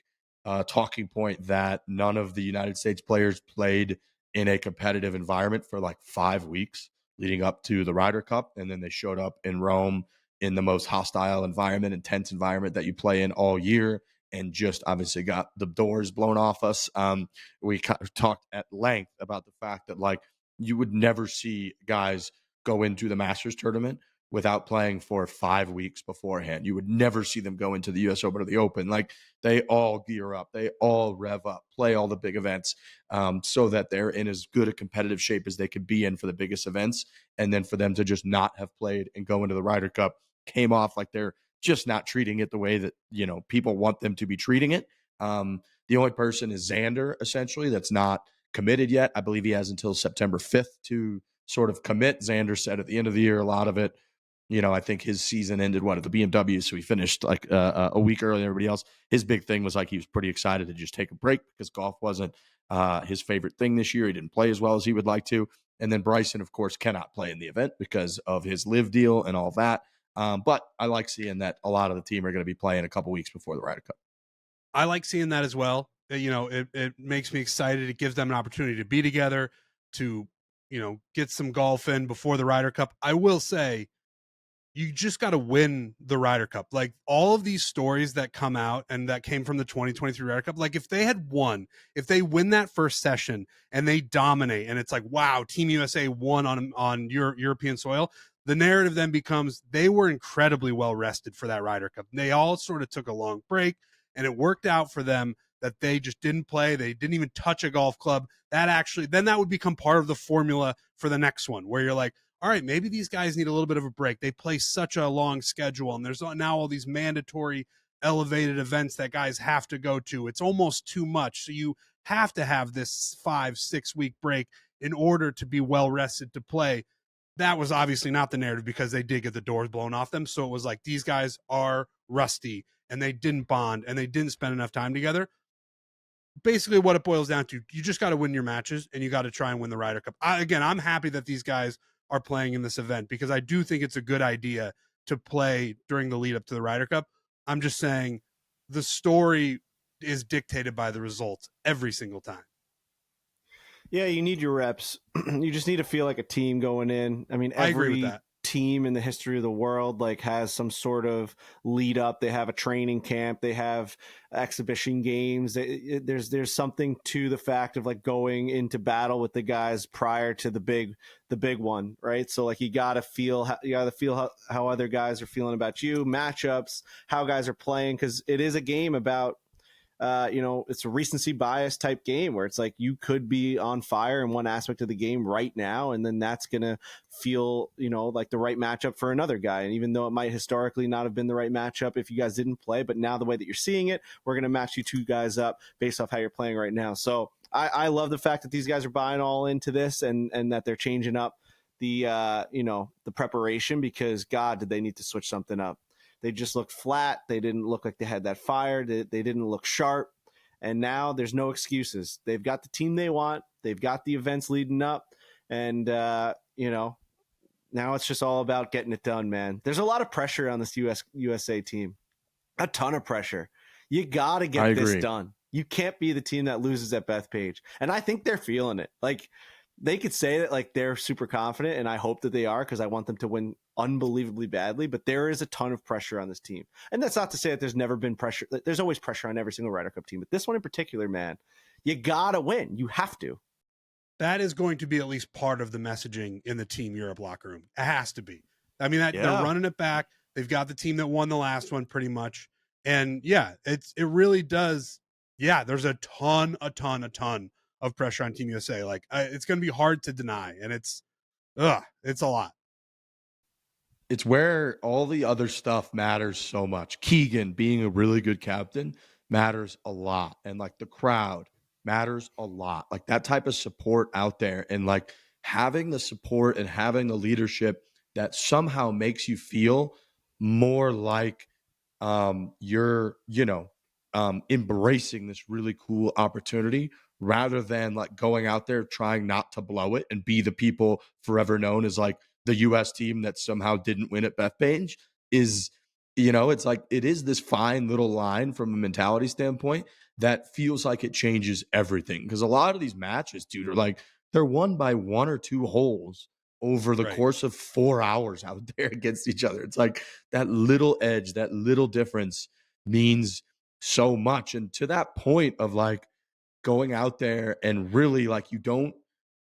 talking point that none of the United States players played in a competitive environment for like 5 weeks leading up to the Ryder Cup. And then they showed up in Rome in the most hostile environment, intense environment that you play in all year, and just obviously got the doors blown off us. We talked at length about the fact that like you would never see guys go into the Masters tournament without playing for 5 weeks beforehand. You would never see them go into the US Open or the Open. Like, they all gear up, they all rev up, play all the big events, so that they're in as good a competitive shape as they could be in for the biggest events. And then for them to just not have played and go into the Ryder Cup came off like they're just not treating it the way that, people want them to be treating it. The only person is Xander, essentially, that's not committed yet. I believe he has until September 5th to sort of commit. Xander said at the end of the year, a lot of it, I think his season ended at the BMW, so he finished like a week earlier than everybody else. His big thing was like he was pretty excited to just take a break because golf wasn't his favorite thing this year. He didn't play as well as he would like to. And then Bryson, of course, cannot play in the event because of his live deal and all that. But I like seeing that a lot of the team are going to be playing a couple weeks before the Ryder Cup. I like seeing that as well. It makes me excited. It gives them an opportunity to be together, to, get some golf in before the Ryder Cup. I will say, you just got to win the Ryder Cup. Like, all of these stories that come out and that came from the 2023 Ryder Cup, like, if they had won, if they win that first session and they dominate and it's like, wow, Team USA won on European soil, the narrative then becomes they were incredibly well rested for that Ryder Cup. They all sort of took a long break, and it worked out for them that they just didn't play. They didn't even touch a golf club. That would become part of the formula for the next one, where you're like, all right, maybe these guys need a little bit of a break. They play such a long schedule, and there's now all these mandatory elevated events that guys have to go to. It's almost too much. So you have to have this 5-6 week break in order to be well rested to play. That was obviously not the narrative because they did get the doors blown off them. So it was like, these guys are rusty and they didn't bond and they didn't spend enough time together. Basically what it boils down to, you just got to win your matches and you got to try and win the Ryder Cup. I'm happy that these guys are playing in this event because I do think it's a good idea to play during the lead up to the Ryder Cup. I'm just saying the story is dictated by the results every single time. Yeah, you need your reps. You just need to feel like a team going in. I mean, I agree with every that. team in the history of the world has some sort of lead up. They have a training camp. They have exhibition games. There's something to the fact of going into battle with the guys prior to the big one, right? So you gotta feel how other guys are feeling about you, matchups, how guys are playing, because it is a game about. It's a recency bias type game where it's like you could be on fire in one aspect of the game right now, and then that's going to feel, like the right matchup for another guy. And even though it might historically not have been the right matchup if you guys didn't play, but now the way that you're seeing it, we're going to match you two guys up based off how you're playing right now. So I love the fact that these guys are buying all into this and that they're changing up the preparation, because God, did they need to switch something up. They just looked flat. They didn't look like they had that fire. They didn't look sharp. And now there's no excuses. They've got the team they want. They've got the events leading up. And, now it's just all about getting it done, man. There's a lot of pressure on this USA team. A ton of pressure. You got to get this done. You can't be the team that loses at Bethpage. And I think they're feeling it. They could say that they're super confident, and I hope that they are, because I want them to win unbelievably badly, but there is a ton of pressure on this team. And that's not to say that there's never been pressure. There's always pressure on every single Ryder Cup team, but this one in particular, man, you gotta win. You have to. That is going to be at least part of the messaging in the Team Europe locker room. It has to be. I mean, they're running it back. They've got the team that won the last one pretty much. And yeah, it really does. Yeah, there's a ton of pressure on Team USA. It's going to be hard to deny, and it's a lot. It's where all the other stuff matters so much. Keegan being a really good captain matters a lot, and the crowd matters a lot. That type of support out there, and having the support and having the leadership that somehow makes you feel more like you're embracing this really cool opportunity, rather than going out there trying not to blow it and be the people forever known as the US team that somehow didn't win at Bethpage. Is, it's it is this fine little line from a mentality standpoint that feels like it changes everything. Because a lot of these matches, dude, are they're won by 1 or 2 holes over the course of 4 hours out there against each other. It's that little edge, that little difference means so much. And to that point of going out there and really you don't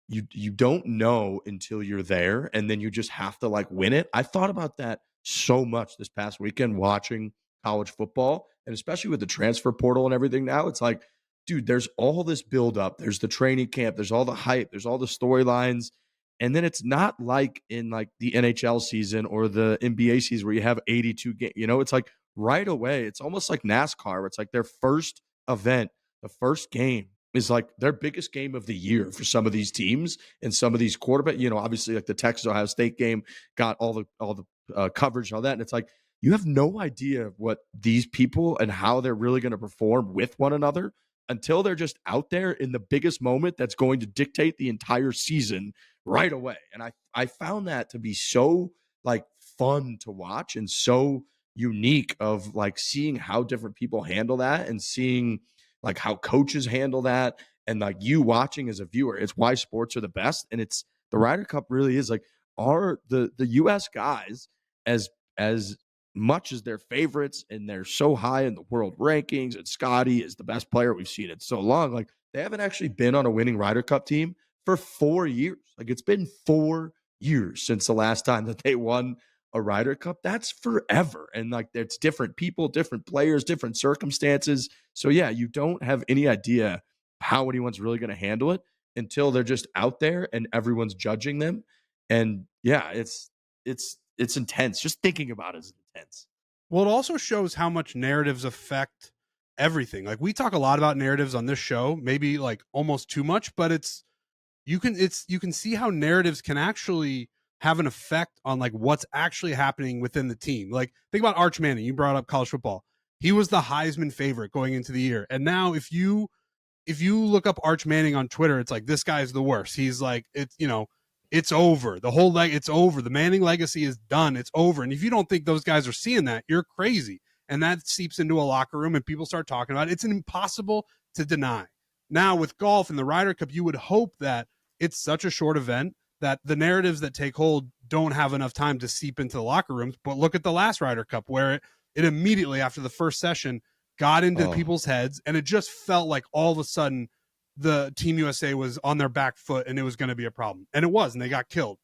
you don't know until you're there, and then you just have to like win it. I thought about that so much this past weekend watching college football, and especially with the transfer portal and everything now. It's like, dude, there's all this buildup. There's the training camp. There's all the hype. There's all the storylines. And then it's not like in like the NHL season or the NBA season where you have 82 games. It's like right away. It's almost like NASCAR, where it's like their first event, the first game is like their biggest game of the year for some of these teams and some of these quarterback. Obviously like the Texas Ohio State game got all the coverage and all that. And it's like you have no idea what these people and how they're really going to perform with one another until they're just out there in the biggest moment that's going to dictate the entire season right away. And I found that to be so like fun to watch and so unique of like seeing how different people handle that and seeing like how coaches handle that and like you watching as a viewer. It's why sports are the best. And it's the Ryder Cup really is like are the US guys as much as they're favorites and they're so high in the world rankings and Scotty is the best player we've seen in so long. Like they haven't actually been on a winning Ryder Cup team for 4 years. Like it's been 4 years since the last time that they won a Ryder Cup. That's forever. And like it's different people, different players, different circumstances. So yeah, you don't have any idea how anyone's really going to handle it until they're just out there and everyone's judging them. And yeah, it's intense. Just thinking about it is intense. Well, it also shows how much narratives affect everything. Like we talk a lot about narratives on this show, maybe like almost too much, but you can see how narratives can actually have an effect on like what's actually happening within the team. Like think about Arch Manning. You brought up college football. He was the Heisman favorite going into the year. And now if you look up Arch Manning on Twitter, it's like, this guy's the worst. He's like, it's over. It's over. The Manning legacy is done. It's over. And if you don't think those guys are seeing that, you're crazy. And that seeps into a locker room and people start talking about it. It's impossible to deny. Now with golf and the Ryder Cup, you would hope that it's such a short event that the narratives that take hold don't have enough time to seep into the locker rooms. But look at the last Ryder Cup where it immediately after the first session got into people's heads, and it just felt like all of a sudden the Team USA was on their back foot and it was going to be a problem. And it was, and they got killed.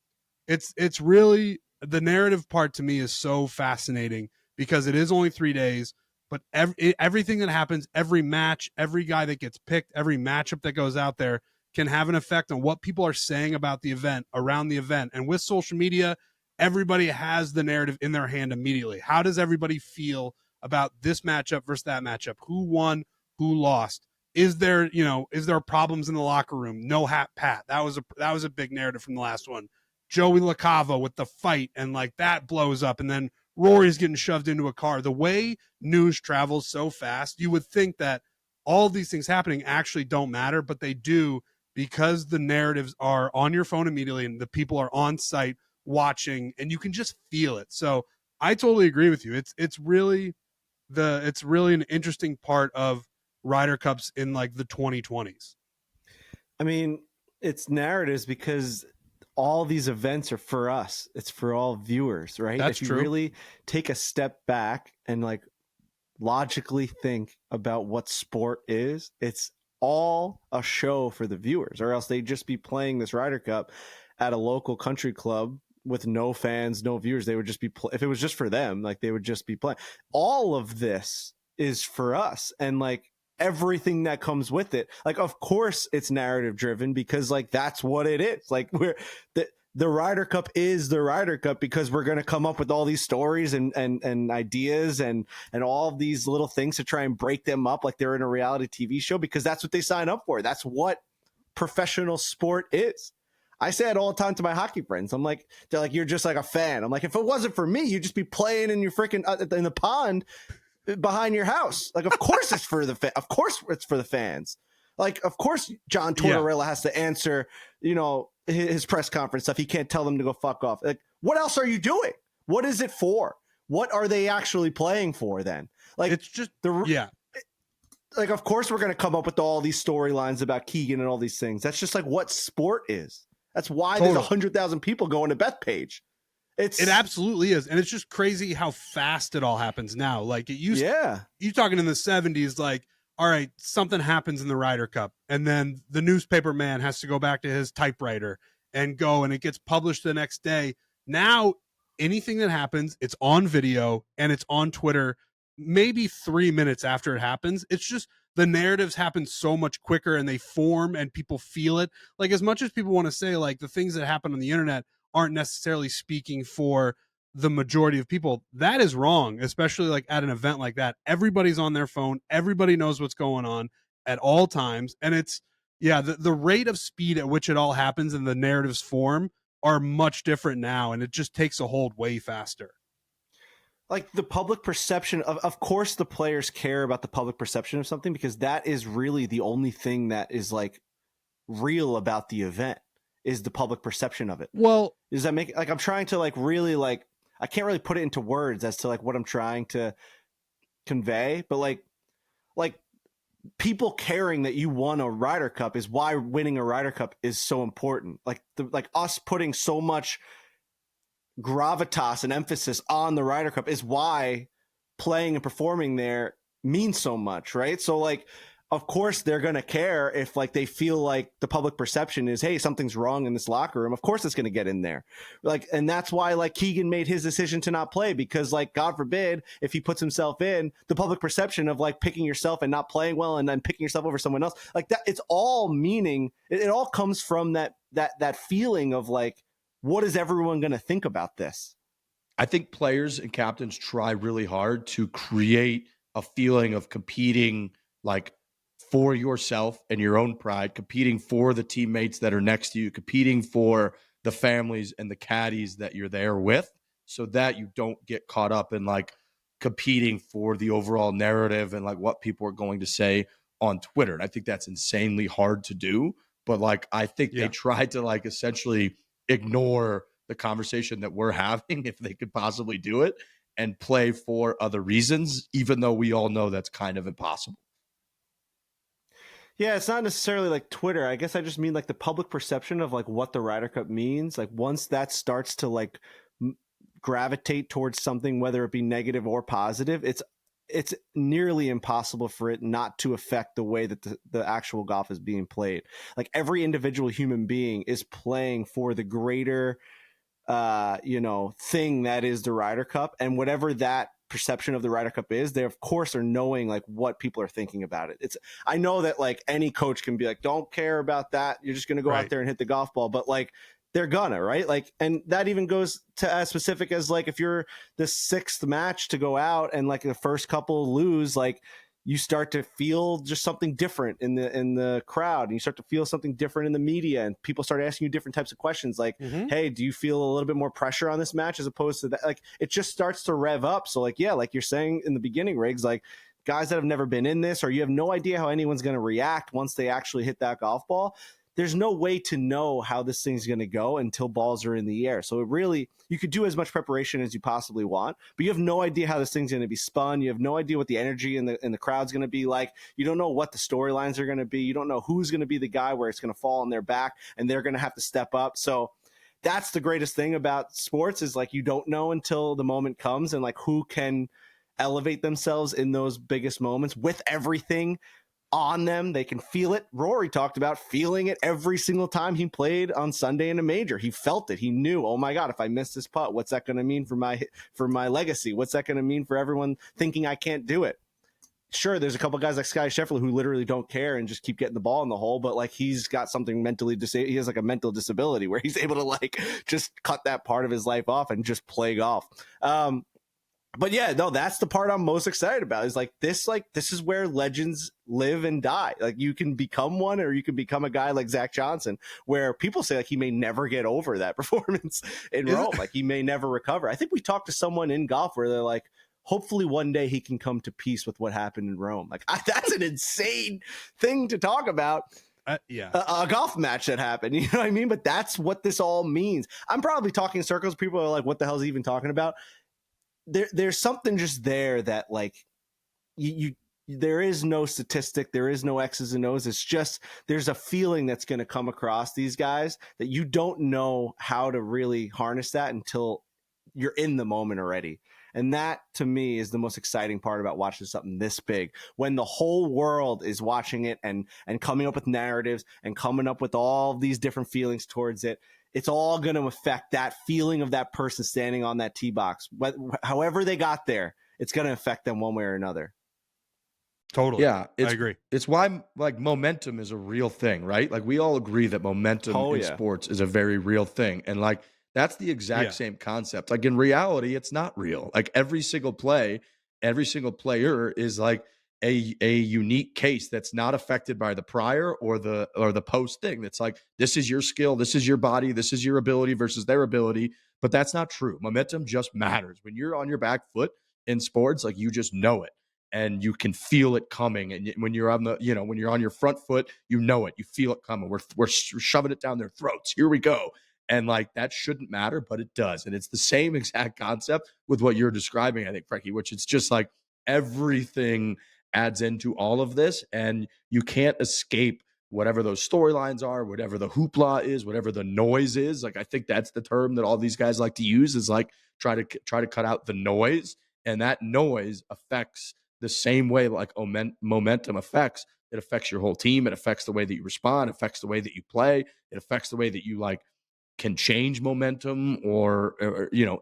It's really, the narrative part to me is so fascinating because it is only 3 days, but everything that happens, every match, every guy that gets picked, every matchup that goes out there can have an effect on what people are saying about the event, around the event. And with social media, everybody has the narrative in their hand immediately. How does everybody feel about this matchup versus that matchup? Who won? Who lost? Is there problems in the locker room? No hat pat. That was a big narrative from the last one. Joey LaCava with the fight and like that blows up, and then Rory's getting shoved into a car. The way news travels so fast, you would think that all these things happening actually don't matter, but they do, because the narratives are on your phone immediately and the people are on site watching and you can just feel it. So I totally agree with you. It's really an interesting part of Ryder Cups in like the 2020s. I mean, it's narratives because all these events are for us. It's for all viewers, right? That's if you true. really take a step back and like logically think about what sport is, it's all a show for the viewers, or else they'd just be playing this Ryder Cup at a local country club with no fans, no viewers. They would just be if it was just for them, like they would just be playing. All of this is for us, and like everything that comes with it. Like, of course, it's narrative driven because like that's what it is. Like the Ryder Cup is the Ryder Cup because we're going to come up with all these stories and ideas and all of these little things to try and break them up like they're in a reality TV show, because that's what they sign up for. That's what professional sport is. I say it all the time to my hockey friends. I'm like, they're like, you're just like a fan. I'm like, if it wasn't for me, you'd just be playing in your freaking in the pond behind your house. Like, of course it's for the of course it's for the fans. Like, of course John Tortorella has to answer, his press conference stuff. He can't tell them to go fuck off. Like, what else are you doing? What is it for? What are they actually playing for then? Like, it's just like, of course we're going to come up with all these storylines about Keegan and all these things. That's just like what sport is. That's why there's 100,000 people going to Bethpage. It absolutely is. And it's just crazy how fast it all happens now. Like it used, you talking in the 70s, like all right, something happens in the Ryder Cup, and then the newspaper man has to go back to his typewriter and go, and it gets published the next day. Now, anything that happens, it's on video and it's on Twitter maybe 3 minutes after it happens. It's just the narratives happen so much quicker and they form and people feel it. Like, as much as people want to say, like, the things that happen on the internet aren't necessarily speaking for the majority of people, that is wrong, especially like at an event like that. Everybody's on their phone, everybody knows what's going on at all times, and it's the rate of speed at which it all happens and the narratives form are much different now, and it just takes a hold way faster. Like the public perception of course the players care about the public perception of something, because that is really the only thing that is like real about the event, is the public perception of it. Well, does that make, like, I'm trying to like really, like, I can't really put it into words as to like what I'm trying to convey, but like people caring that you won a Ryder Cup is why winning a Ryder Cup is so important. Like us putting so much gravitas and emphasis on the Ryder Cup is why playing and performing there means so much, right? So like, of course they're going to care if like they feel like the public perception is, hey, something's wrong in this locker room. Of course it's going to get in there. Like, and that's why like Keegan made his decision to not play, because like, God forbid, if he puts himself in, the public perception of like picking yourself and not playing well and then picking yourself over someone else, like that, it's all meaning, it all comes from that feeling of like, what is everyone going to think about this? I think players and captains try really hard to create a feeling of competing like for yourself and your own pride, competing for the teammates that are next to you, competing for the families and the caddies that you're there with, so that you don't get caught up in like competing for the overall narrative and like what people are going to say on Twitter. And I think that's insanely hard to do. But like, I think they tried to like essentially ignore the conversation that we're having, if they could possibly do it, and play for other reasons, even though we all know that's kind of impossible. Yeah, it's not necessarily like Twitter. I guess I just mean like the public perception of like what the Ryder Cup means. Like once that starts to like gravitate towards something, whether it be negative or positive, it's nearly impossible for it not to affect the way that the actual golf is being played. Like every individual human being is playing for the greater thing that is the Ryder Cup, and whatever that perception of the Ryder Cup is, they of course are knowing like what people are thinking about it. I know that like any coach can be like, don't care about that, you're just going to go out there and hit the golf ball, but like they're gonna, right? Like, and that even goes to as specific as like if you're the sixth match to go out and like the first couple lose, like you start to feel just something different in the crowd, and you start to feel something different in the media, and people start asking you different types of questions like, hey, do you feel a little bit more pressure on this match as opposed to that? Like it just starts to rev up. So like, yeah, like you're saying in the beginning, Riggs, like guys that have never been in this, or you have no idea how anyone's going to react once they actually hit that golf ball. There's no way to know how this thing's going to go until balls are in the air. So it really, you could do as much preparation as you possibly want, but you have no idea how this thing's going to be spun. You have no idea what the energy in the crowd's going to be like. You don't know what the storylines are going to be. You don't know who's going to be the guy where it's going to fall on their back and they're going to have to step up. So that's the greatest thing about sports, is like you don't know until the moment comes, and like who can elevate themselves in those biggest moments with everything on them. They can feel it. Rory talked about feeling it every single time he played on Sunday in a major. He felt it. He knew, oh my God, if I miss this putt, what's that going to mean for my legacy? What's that going to mean for everyone thinking I can't do it? Sure, there's a couple guys like Sky Scheffler who literally don't care and just keep getting the ball in the hole, but like he's got something mentally disabled. He has like a mental disability where he's able to like just cut that part of his life off and just play golf. But yeah, no, that's the part I'm most excited about, is like this is where legends live and die. Like you can become one, or you can become a guy like Zach Johnson, where people say like he may never get over that performance in Rome. Like he may never recover. I think we talked to someone in golf where they're like, hopefully one day he can come to peace with what happened in Rome. Like that's an insane thing to talk about. A golf match that happened, you know what I mean? But that's what this all means. I'm probably talking in circles. People are like, what the hell is he even talking about? There's something just there that like there is no statistic, there is no X's and O's. It's just there's a feeling that's going to come across these guys that you don't know how to really harness that until you're in the moment already. And that, to me, is the most exciting part about watching something this big, when the whole world is watching it and coming up with narratives and coming up with all these different feelings towards it. It's all going to affect that feeling of that person standing on that tee box. However they got there, it's going to affect them one way or another. Totally. Yeah, I agree. It's why like momentum is a real thing, right? Like we all agree that momentum in sports is a very real thing. And like that's the exact same concept. Like in reality, it's not real. Like every single play, every single player is like a unique case that's not affected by the prior or the post thing. That's like, this is your skill, this is your body, this is your ability versus their ability. But that's not true. Momentum just matters. When you're on your back foot in sports, like you just know it. And you can feel it coming. And when you're on when you're on your front foot, you know it. You feel it coming. We're shoving it down their throats. Here we go. And like that shouldn't matter, but it does. And it's the same exact concept with what you're describing, I think, Frankie, which it's just like everything adds into all of this, and you can't escape whatever those storylines are, whatever the hoopla is, whatever the noise is. Like I think that's the term that all these guys like to use, is like try to cut out the noise, and that noise affects the same way like momentum affects. It affects your whole team. It affects the way that you respond. It affects the way that you play. It affects the way that you like can change momentum or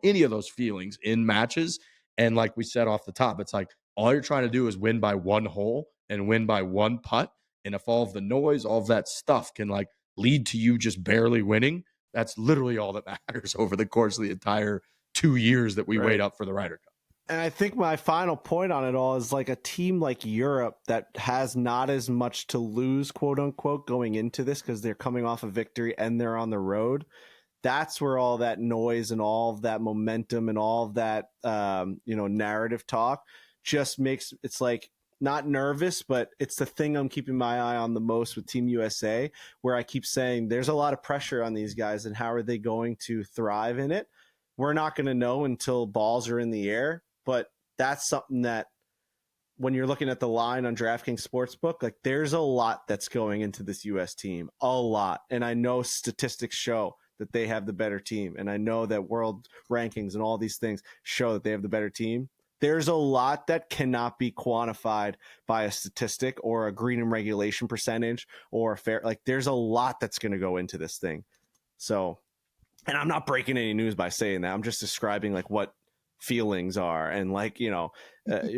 any of those feelings in matches. And like we said off the top, it's like all you're trying to do is win by one hole and win by one putt. And if all of the noise, all of that stuff can like lead to you just barely winning, that's literally all that matters over the course of the entire 2 years that we wait up for the Ryder Cup. And I think my final point on it all is like a team like Europe that has not as much to lose, quote unquote, going into this because they're coming off a victory and they're on the road. That's where all that noise and all of that momentum and all of that, narrative talk just makes it's like not nervous, but it's the thing I'm keeping my eye on the most with Team USA, where I keep saying there's a lot of pressure on these guys and how are they going to thrive in it? We're not going to know until balls are in the air. But that's something that when you're looking at the line on DraftKings Sportsbook, like there's a lot that's going into this U.S. team, a lot. And I know statistics show that they have the better team. And I know that world rankings and all these things show that they have the better team. There's a lot that cannot be quantified by a statistic or a green and regulation percentage or a fair, like there's a lot that's going to go into this thing. So, and I'm not breaking any news by saying that. I'm just describing like what feelings are and like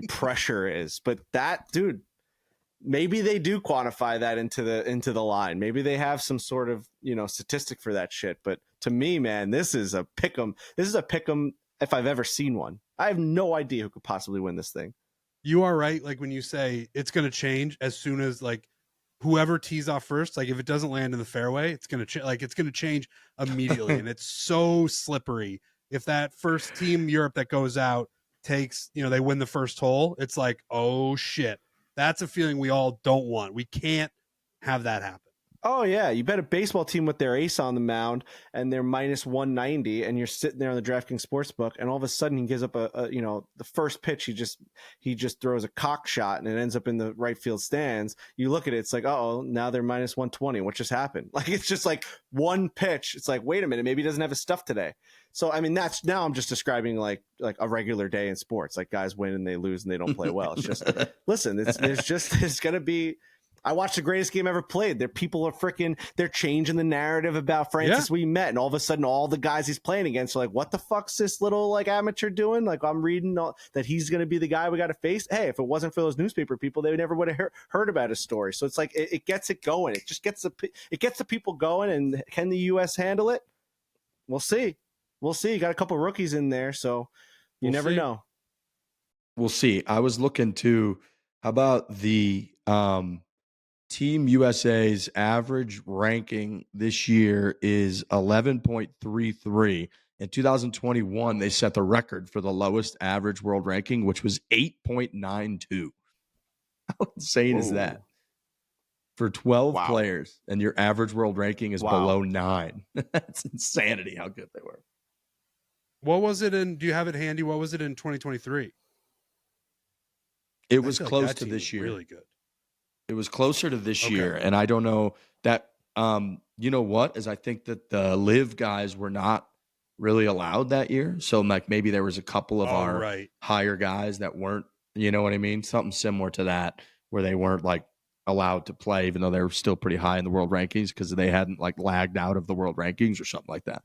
pressure is. But that, dude, maybe they do quantify that into the line. Maybe they have some sort of statistic for that shit. But to me, man, this is a pick'em. This is a pick'em if I've ever seen one. I have no idea who could possibly win this thing. You are right. Like when you say it's going to change as soon as like whoever tees off first, like if it doesn't land in the fairway, it's going to it's going to change immediately. And it's so slippery. If that first team Europe that goes out takes, they win the first hole, it's like, oh shit, that's a feeling we all don't want. We can't have that happen. Oh yeah, you bet a baseball team with their ace on the mound and they're minus 190, and you're sitting there on the DraftKings Sportsbook, and all of a sudden he gives up the first pitch he just throws a cock shot and it ends up in the right field stands. You look at it, it's like, oh, now they're minus 120. What just happened? Like it's just like one pitch. It's like, wait a minute, maybe he doesn't have his stuff today. So I mean, that's now I'm just describing like a regular day in sports. Like guys win and they lose and they don't play well. It's just listen, there's gonna be. I watched the greatest game ever played. People are they're changing the narrative about Francis we met. And all of a sudden, all the guys he's playing against are like, what the fuck's this little like amateur doing? Like I'm reading that he's going to be the guy we got to face. Hey, if it wasn't for those newspaper people, they never would have heard about his story. So it's like, it gets it going. It just gets the people going. And can the U.S. handle it? We'll see. We'll see. You got a couple rookies in there. So you never know. We'll see. I was looking to, how about the, Team USA's average ranking this year is 11.33. In 2021, they set the record for the lowest average world ranking, which was 8.92. How insane is that? For 12 players, and your average world ranking is below 9. That's insanity how good they were. What was it in? Do you have it handy? What was it in 2023? It was close to this year. Really good. It was closer to this year, and I don't know that. You know what? Is I think that the live guys were not really allowed that year. So like maybe there was a couple of our right. higher guys that weren't, you know what I mean? Something similar to that where they weren't like allowed to play, even though they were still pretty high in the world rankings because they hadn't like lagged out of the world rankings or something like that.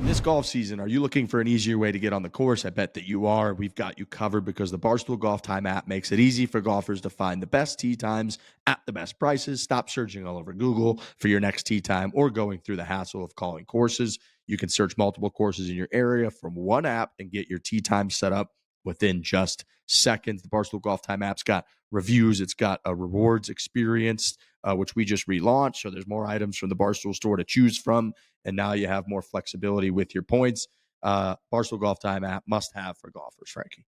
This golf season, are you looking for an easier way to get on the course? I bet that you are. We've got you covered because the Barstool Golf Time app makes it easy for golfers to find the best tee times at the best prices. Stop searching all over Google for your next tee time or going through the hassle of calling courses. You can search multiple courses in your area from one app and get your tee time set up within just seconds. The Barstool Golf Time app's got reviews. It's got a rewards experience, which we just relaunched. So there's more items from the Barstool store to choose from. And now you have more flexibility with your points. Barstool Golf Time app must have for golfers, Frankie.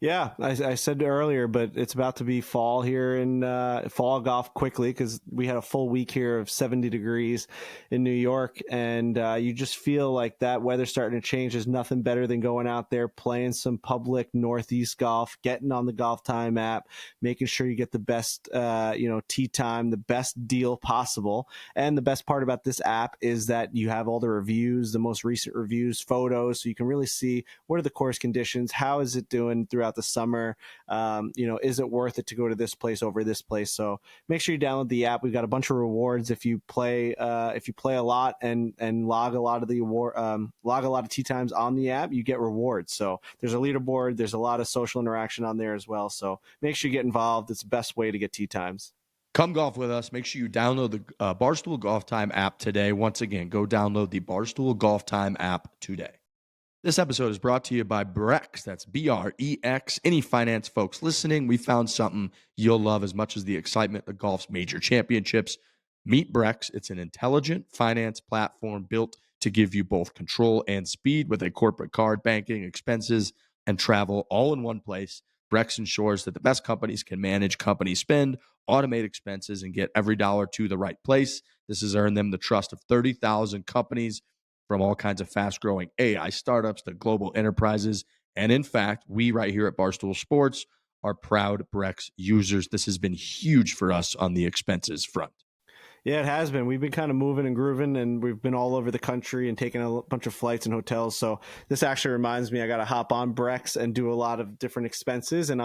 Yeah, I said earlier, but it's about to be fall here in fall golf quickly because we had a full week here of 70 degrees in New York. And you just feel like that weather's starting to change. There's nothing better than going out there, playing some public Northeast golf, getting on the Golf Time app, making sure you get the best, tee time, the best deal possible. And the best part about this app is that you have all the reviews, the most recent reviews, photos, so you can really see what are the course conditions, how is it doing throughout the summer, is it worth it to go to this place over this place? So make sure you download the app. We've got a bunch of rewards if you play a lot and log a lot of tee times on the app, you get rewards. So there's a leaderboard, there's a lot of social interaction on there as well. So make sure you get involved. It's the best way to get tee times. Come golf with us. Make sure you download the Barstool Golf Time app today. Once again, go download the Barstool Golf Time app today. This episode is brought to you by Brex. That's BREX. Any finance folks listening, we found something you'll love as much as the excitement of golf's major championships. Meet Brex. It's an intelligent finance platform built to give you both control and speed with a corporate card, banking, expenses, and travel all in one place. Brex ensures that the best companies can manage company spend, automate expenses, and get every dollar to the right place. This has earned them the trust of 30,000 companies from all kinds of fast-growing AI startups to global enterprises. And in fact, we right here at Barstool Sports are proud Brex users. This has been huge for us on the expenses front. Yeah, it has been. We've been kind of moving and grooving, and we've been all over the country and taking a bunch of flights and hotels. So this actually reminds me I got to hop on Brex and do a lot of different expenses. And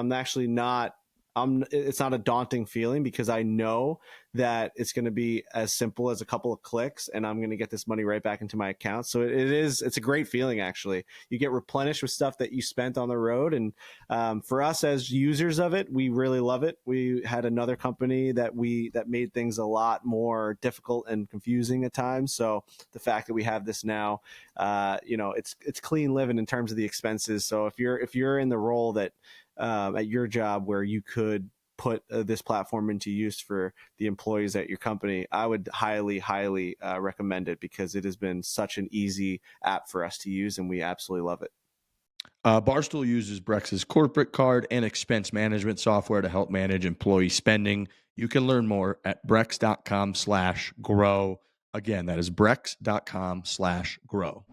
it's not a daunting feeling because I know that it's going to be as simple as a couple of clicks and I'm going to get this money right back into my account. So it's a great feeling. Actually, you get replenished with stuff that you spent on the road. And for us as users of it, we really love it. We had another company that made things a lot difficult and confusing at times. So the fact that we have this now, it's clean living in terms of the expenses. So if you're in the role that at your job where you could put this platform into use for the employees at your company, I would highly, highly recommend it because it has been such an easy app for us to use and we absolutely love it. Barstool uses Brex's corporate card and expense management software to help manage employee spending. You can learn more at brex.com/grow. Again, that is brex.com/grow.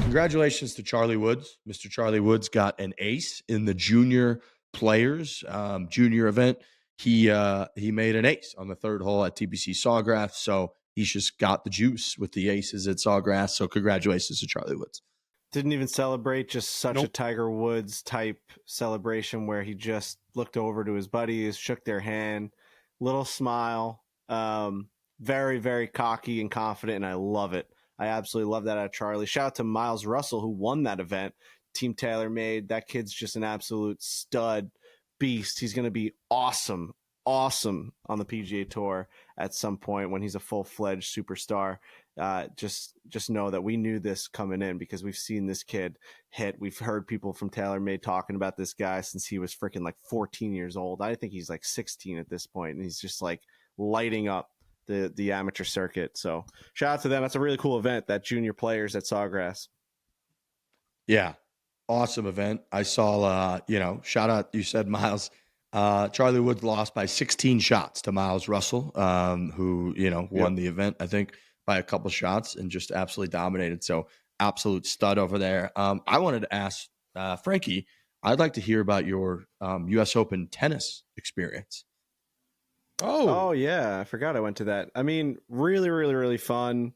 Congratulations to Charlie Woods. Mr. Charlie Woods got an ace in the junior players junior event. He made an ace on the third hole at TPC Sawgrass. So he's just got the juice with the aces at Sawgrass. So congratulations to Charlie Woods. Didn't even celebrate, just such a Tiger Woods type celebration where he just looked over to his buddies, shook their hand, little smile, very, very cocky and confident, and I love it. I absolutely love that out of Charlie. Shout out to Miles Russell, who won that event. Team TaylorMade. That kid's just an absolute stud beast. He's going to be awesome on the PGA Tour at some point when he's a full-fledged superstar. Just know that we knew this coming in because we've seen this kid hit. We've heard people from TaylorMade talking about this guy since he was freaking like 14 years old. I think he's like 16 at this point, and he's just like lighting up the amateur circuit. So shout out to them. That's a really cool event, that junior players at Sawgrass. Yeah. Awesome event. I saw, shout out, you said Miles, Charlie Woods lost by 16 shots to Miles Russell, who, won the event, I think by a couple shots and just absolutely dominated. So absolute stud over there. I wanted to ask Frankie, I'd like to hear about your U.S. Open tennis experience. Oh yeah, I forgot I went to that. I mean, really, really, really fun.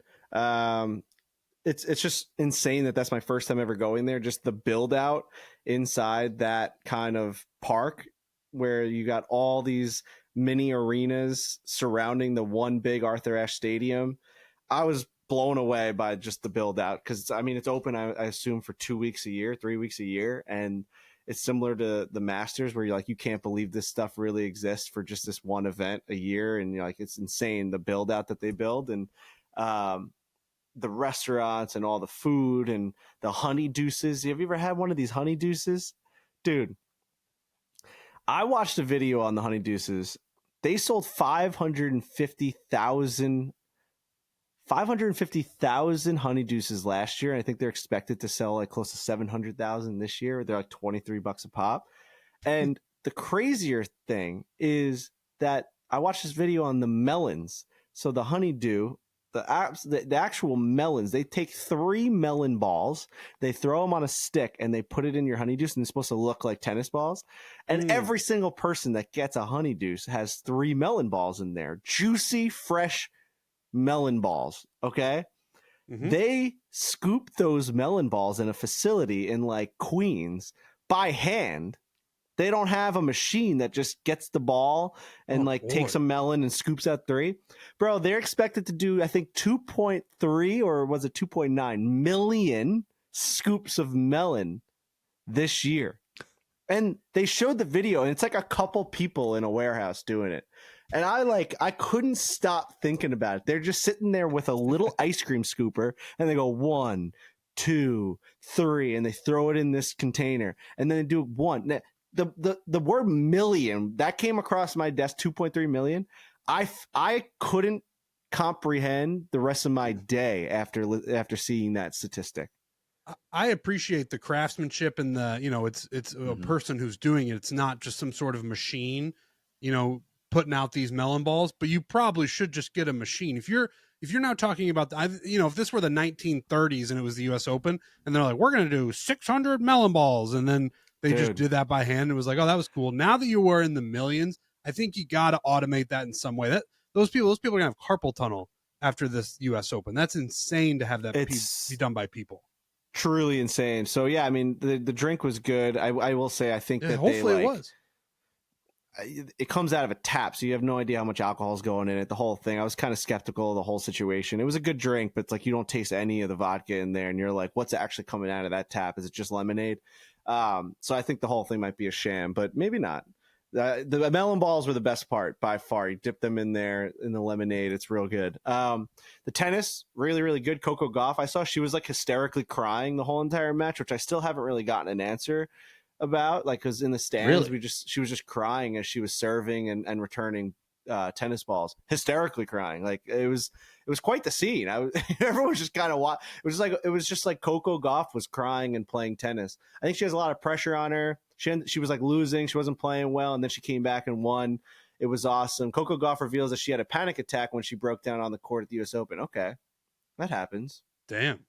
It's just insane that that's my first time ever going there. Just the build out inside that kind of park where you got all these mini arenas surrounding the one big Arthur Ashe Stadium. I was blown away by just the build out because I mean it's open I assume for 2 weeks a year, 3 weeks a year, and it's similar to the Masters where you're like you can't believe this stuff really exists for just this one event a year, and you're like it's insane the build out that they build, and the restaurants and all the food and the honey deuces. Have you ever had one of these honey deuces? Dude, I watched a video on the honey deuces. They sold 550,000 honey deuces last year. And I think they're expected to sell like close to 700,000 this year. They're like $23 a pop. And the crazier thing is that I watched this video on the melons. So the honeydew, the actual melons, they take 3 melon balls, they throw them on a stick, and they put it in your honeydew, and it's supposed to look like tennis balls. And every single person that gets a honeydew has 3 melon balls in there, juicy, fresh melon balls. Okay, they scoop those melon balls in a facility in like Queens by hand. They don't have a machine that just gets the ball and takes a melon and scoops out 3. Bro, they're expected to do, I think, 2.3 or was it 2.9 million scoops of melon this year. And they showed the video, and it's like a couple people in a warehouse doing it. And I couldn't stop thinking about it. They're just sitting there with a little ice cream scooper, and they go 1, 2, 3, and they throw it in this container, and then they do 1. The word million that came across my desk, 2.3 million. I couldn't comprehend the rest of my day after seeing that statistic. I appreciate the craftsmanship and the, it's a person who's doing it. It's not just some sort of machine, putting out these melon balls, but you probably should just get a machine. If you're now talking about, if this were the 1930s and it was the US Open and they're like, we're going to do 600 melon balls. And then they just did that by hand. It was like, oh, that was cool. Now that you were in the millions, I think you got to automate that in some way. That those people are going to have carpal tunnel after this US Open. That's insane to have that be done by people. Truly insane. So yeah, I mean, the drink was good. I will say, I think that hopefully it was. It comes out of a tap, so you have no idea how much alcohol is going in it. The whole thing, I was kind of skeptical of the whole situation. It was a good drink, but it's like you don't taste any of the vodka in there, and you're like, what's actually coming out of that tap? Is it just lemonade? So I think the whole thing might be a sham, but maybe not. The melon balls were the best part by far. You dip them in there in the lemonade. It's real good. The tennis, really, really good. Coco Gauff, I saw she was like hysterically crying the whole entire match, which I still haven't really gotten an answer about. Like, because in the stands, she was just crying as she was serving and returning tennis balls, hysterically crying. Like it was quite the scene. Everyone was just kind of it was just like Coco Gauff was crying and playing tennis. I think she has a lot of pressure on her. She was like losing. She wasn't playing well, and then she came back and won. It was awesome. Coco Gauff reveals that she had a panic attack when she broke down on the court at the US Open. Okay, that happens. Damn.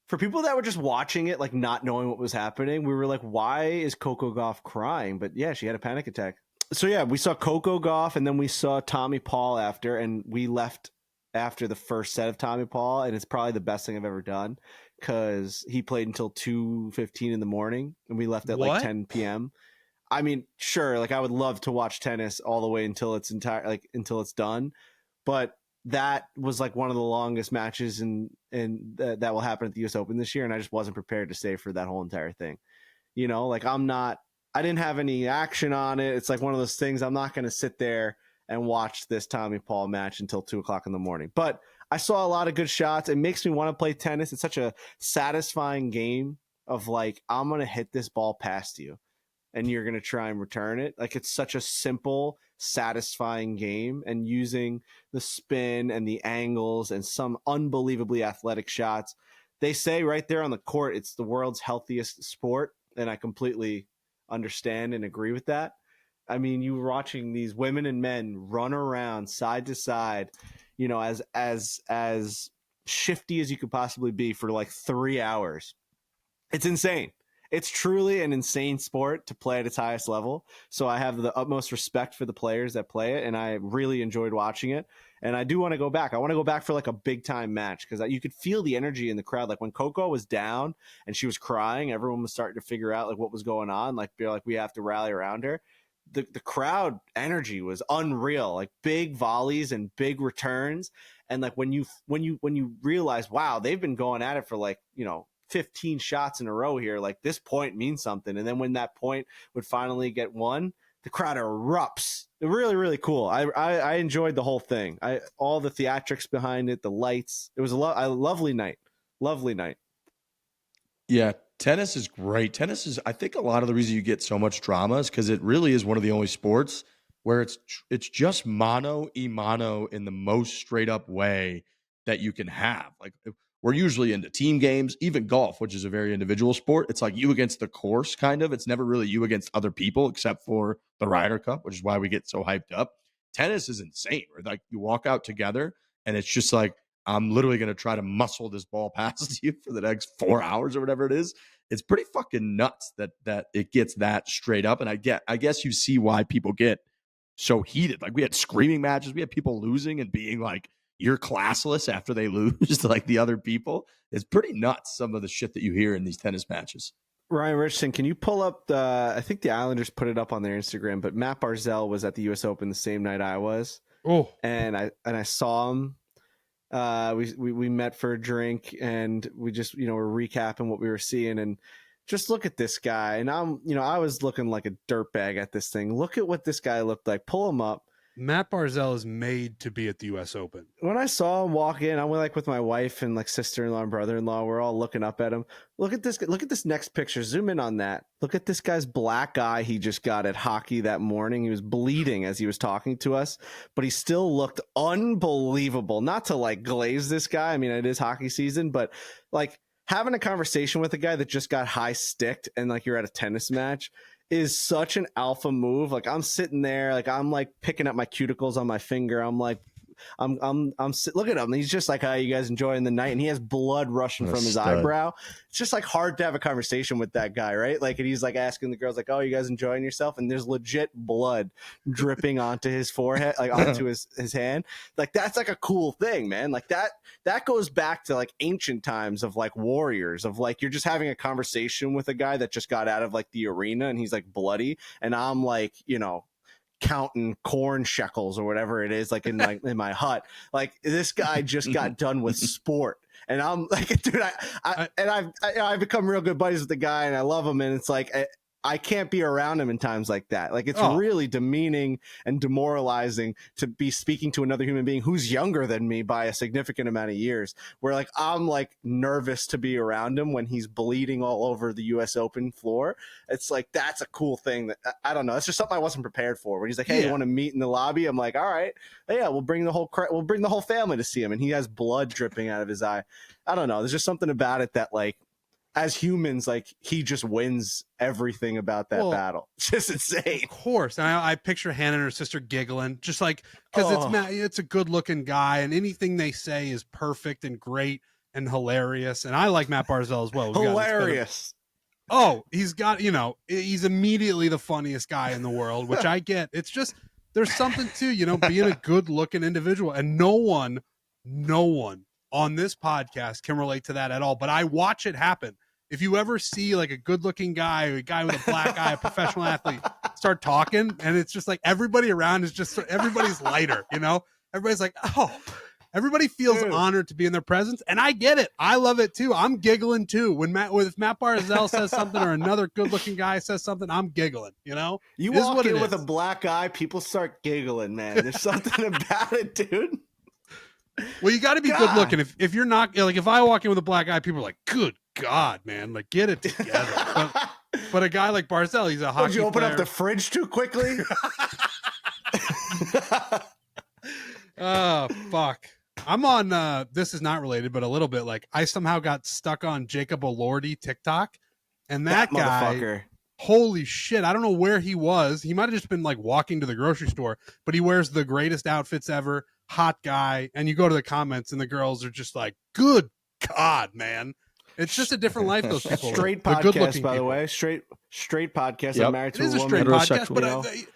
For people that were just watching it, like not knowing what was happening, we were like, why is Coco Gauff crying? But yeah, she had a panic attack. So yeah, we saw Coco Gauff, and then we saw Tommy Paul after, and we left after the first set of Tommy Paul, and it's probably the best thing I've ever done because he played until 2:15 in the morning, and we left at like 10 p.m. I mean, sure, like I would love to watch tennis all the way until it's until it's done, but that was like one of the longest matches that will happen at the US Open this year, and I just wasn't prepared to stay for that whole entire thing. Like I didn't have any action on it. It's like one of those things. I'm not going to sit there and watch this Tommy Paul match until 2:00 in the morning. But I saw a lot of good shots. It makes me want to play tennis. It's such a satisfying game of like, I'm going to hit this ball past you and you're going to try and return it. Like it's such a simple, satisfying game, and using the spin and the angles and some unbelievably athletic shots. They say right there on the court, it's the world's healthiest sport. And I completely understand and agree with that. I mean, you were watching these women and men run around side to side, as shifty as you could possibly be for like 3 hours. It's insane. it's truly an insane sport to play at its highest level. So I have the utmost respect for the players that play it, and I really enjoyed watching it. And I do want to go back. I want to go back for like a big time match because you could feel the energy in the crowd. Like when Coco was down and she was crying, everyone was starting to figure out like what was going on. Like be like, we have to rally around her. The crowd energy was unreal, like big volleys and big returns. And like when you realize, wow, they've been going at it for like, 15 shots in a row here. Like this point means something. And then when that point would finally get won, the crowd erupts. Really, really cool. I enjoyed the whole thing. All the theatrics behind it, the lights. It was a lovely night. Lovely night. Yeah, tennis is great. Tennis is, I think, a lot of the reason you get so much drama is because it really is one of the only sports where it's just mano y mano in the most straight up way that you can have. Like we're usually into team games, even golf, which is a very individual sport. It's like you against the course, kind of. It's never really you against other people, except for the Ryder Cup, which is why we get so hyped up. Tennis is insane. Where like you walk out together, and it's just like I'm literally going to try to muscle this ball past you for the next 4 hours or whatever it is. It's pretty fucking nuts that it gets that straight up. And I guess you see why people get so heated. Like we had screaming matches. We had people losing and being like, you're classless after they lose to like the other people. It's pretty nuts, some of the shit that you hear in these tennis matches. Ryan Richardson, can you pull up I think the Islanders put it up on their Instagram, but Matt Barzal was at the US Open the same night I was. Oh. And I saw him. We met for a drink and we just, were recapping what we were seeing, and just look at this guy. And I was looking like a dirtbag at this thing. Look at what this guy looked like. Pull him up. Matt Barzal is made to be at the US Open. When I saw him walk in, I went like with my wife and like sister-in-law and brother-in-law. We're all looking up at him. Look at this next picture. Zoom in on that. Look at this guy's black eye he just got at hockey that morning. He was bleeding as he was talking to us, but he still looked unbelievable. Not to like glaze this guy. I mean, it is hockey season, but like having a conversation with a guy that just got high sticked and like you're at a tennis match is such an alpha move. Like I'm sitting there, like I'm like picking up my cuticles on my finger. I'm like, look at him. He's just like, how you guys enjoying the night? And he has blood rushing from his eyebrow. It's just like hard to have a conversation with that guy, right? Like, and he's like asking the girls, like, oh, you guys enjoying yourself? And there's legit blood dripping onto his forehead, like onto his hand. Like that's like a cool thing, man. Like that goes back to like ancient times of like warriors, of like you're just having a conversation with a guy that just got out of like the arena and he's like bloody, and I'm like, counting corn shekels or whatever it is, like in my hut. Like this guy just got done with sport, and I'm like, dude, I've become real good buddies with the guy, and I love him, and it's like I can't be around him in times like that. Like it's really demeaning and demoralizing to be speaking to another human being who's younger than me by a significant amount of years, where like I'm like nervous to be around him when he's bleeding all over the US Open floor. It's like, that's a cool thing that I don't know. It's just something I wasn't prepared for. When he's like, hey, you want to meet in the lobby? I'm like, all right, yeah, we'll bring the whole family to see him. And he has blood dripping out of his eye. I don't know. There's just something about it that like, as humans, like he just wins everything about that battle. It's just insane. Of course. And I picture Hannah and her sister giggling, just like, because it's a good looking guy and anything they say is perfect and great and hilarious. And I like Matt Barzal as well. Hilarious. He's got, he's immediately the funniest guy in the world, which I get. It's just, there's something to, being a good looking individual, and no one on this podcast can relate to that at all. But I watch it happen. If you ever see like a good-looking guy, or a guy with a black eye, a professional athlete, start talking, and it's just like everybody around is just everybody's lighter, Everybody's like, everybody feels honored to be in their presence, and I get it. I love it too. I'm giggling too if Matt Barzal says something or another good-looking guy says something. I'm giggling. You walk in with a black eye, people start giggling, man. There's something about it, dude. Well, you got to be good looking. If you're not, like, if I walk in with a black eye, people are like, "Good God, man! Like, get it together." but a guy like Barzal, he's a hockey player. Did you open up the fridge too quickly? Oh, fuck! I'm on. This is not related, but a little bit. Like, I somehow got stuck on Jacob Elordi TikTok, and that guy. Motherfucker. Holy shit, I don't know where he was. He might have just been like walking to the grocery store, but he wears the greatest outfits ever, hot guy. And you go to the comments and the girls are just like, good God, man. It's just a different life. Those people, straight live. The podcast, good-looking by the people. way. Straight podcast. Yep. I'm married It to a is a woman. straight podcast, Heterosexual. but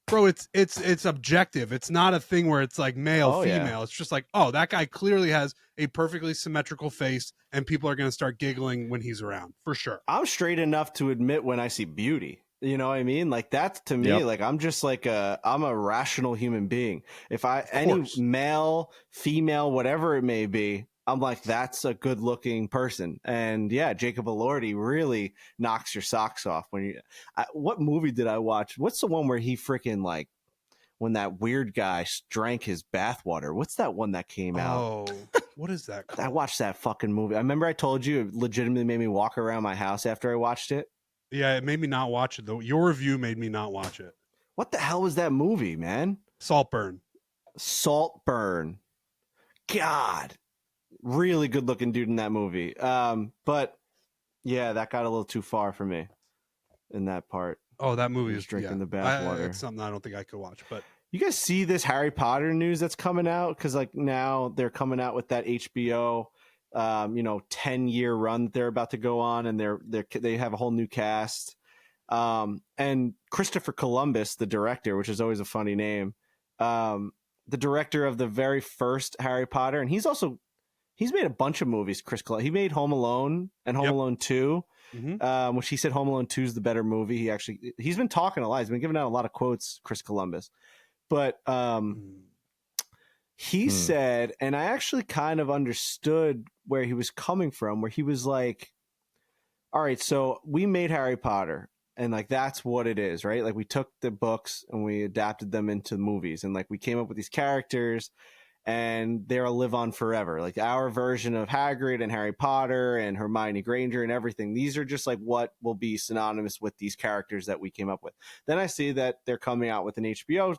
bro, it's objective. It's not a thing where it's like male, Oh, yeah. female. It's just like, oh, that guy clearly has a perfectly symmetrical face, and people are going to start giggling when he's around for sure. I'm straight enough to admit when I see beauty. You know what I mean? Like that's to me, Yep. like I'm just like I'm a rational human being. If any course. male, female, whatever it may be, I'm like, that's a good looking person. And yeah, Jacob Elordi really knocks your socks off when you, what movie did I watch? What's the one where he freaking like, when that weird guy drank his bathwater? What's that one that came out? Oh, what is that called? I watched that fucking movie. I remember I told you it legitimately made me walk around my house after I watched it. Yeah, it made me not watch it though. Your review made me not watch it. What the hell was that movie, man? Saltburn. Saltburn. God, really good looking dude in that movie. But yeah, that got a little too far for me in that part. Oh, that movie He's is drinking the bathwater. bathwater. It's something I don't think I could watch. But You guys see this Harry Potter news that's coming out? Because like now they're coming out with that HBO 10-year run that they're about to go on, and they have a whole new cast. And Christopher Columbus, the director, which is always a funny name, the director of the very first Harry Potter, and he's made a bunch of movies. He made Home Alone and Home Alone 2, which he said Home Alone 2 is the better movie. He's been talking a lot. He's been giving out a lot of quotes, Chris Columbus. But he said, and I actually kind of understood where he was coming from, where he was like, all right, so we made Harry Potter, and like that's what it is, right? Like we took the books and we adapted them into movies, and like we came up with these characters, and they'll live on forever. Like our version of Hagrid and Harry Potter and Hermione Granger and everything. These are just like what will be synonymous with these characters that we came up with. Then I see that they're coming out with an HBO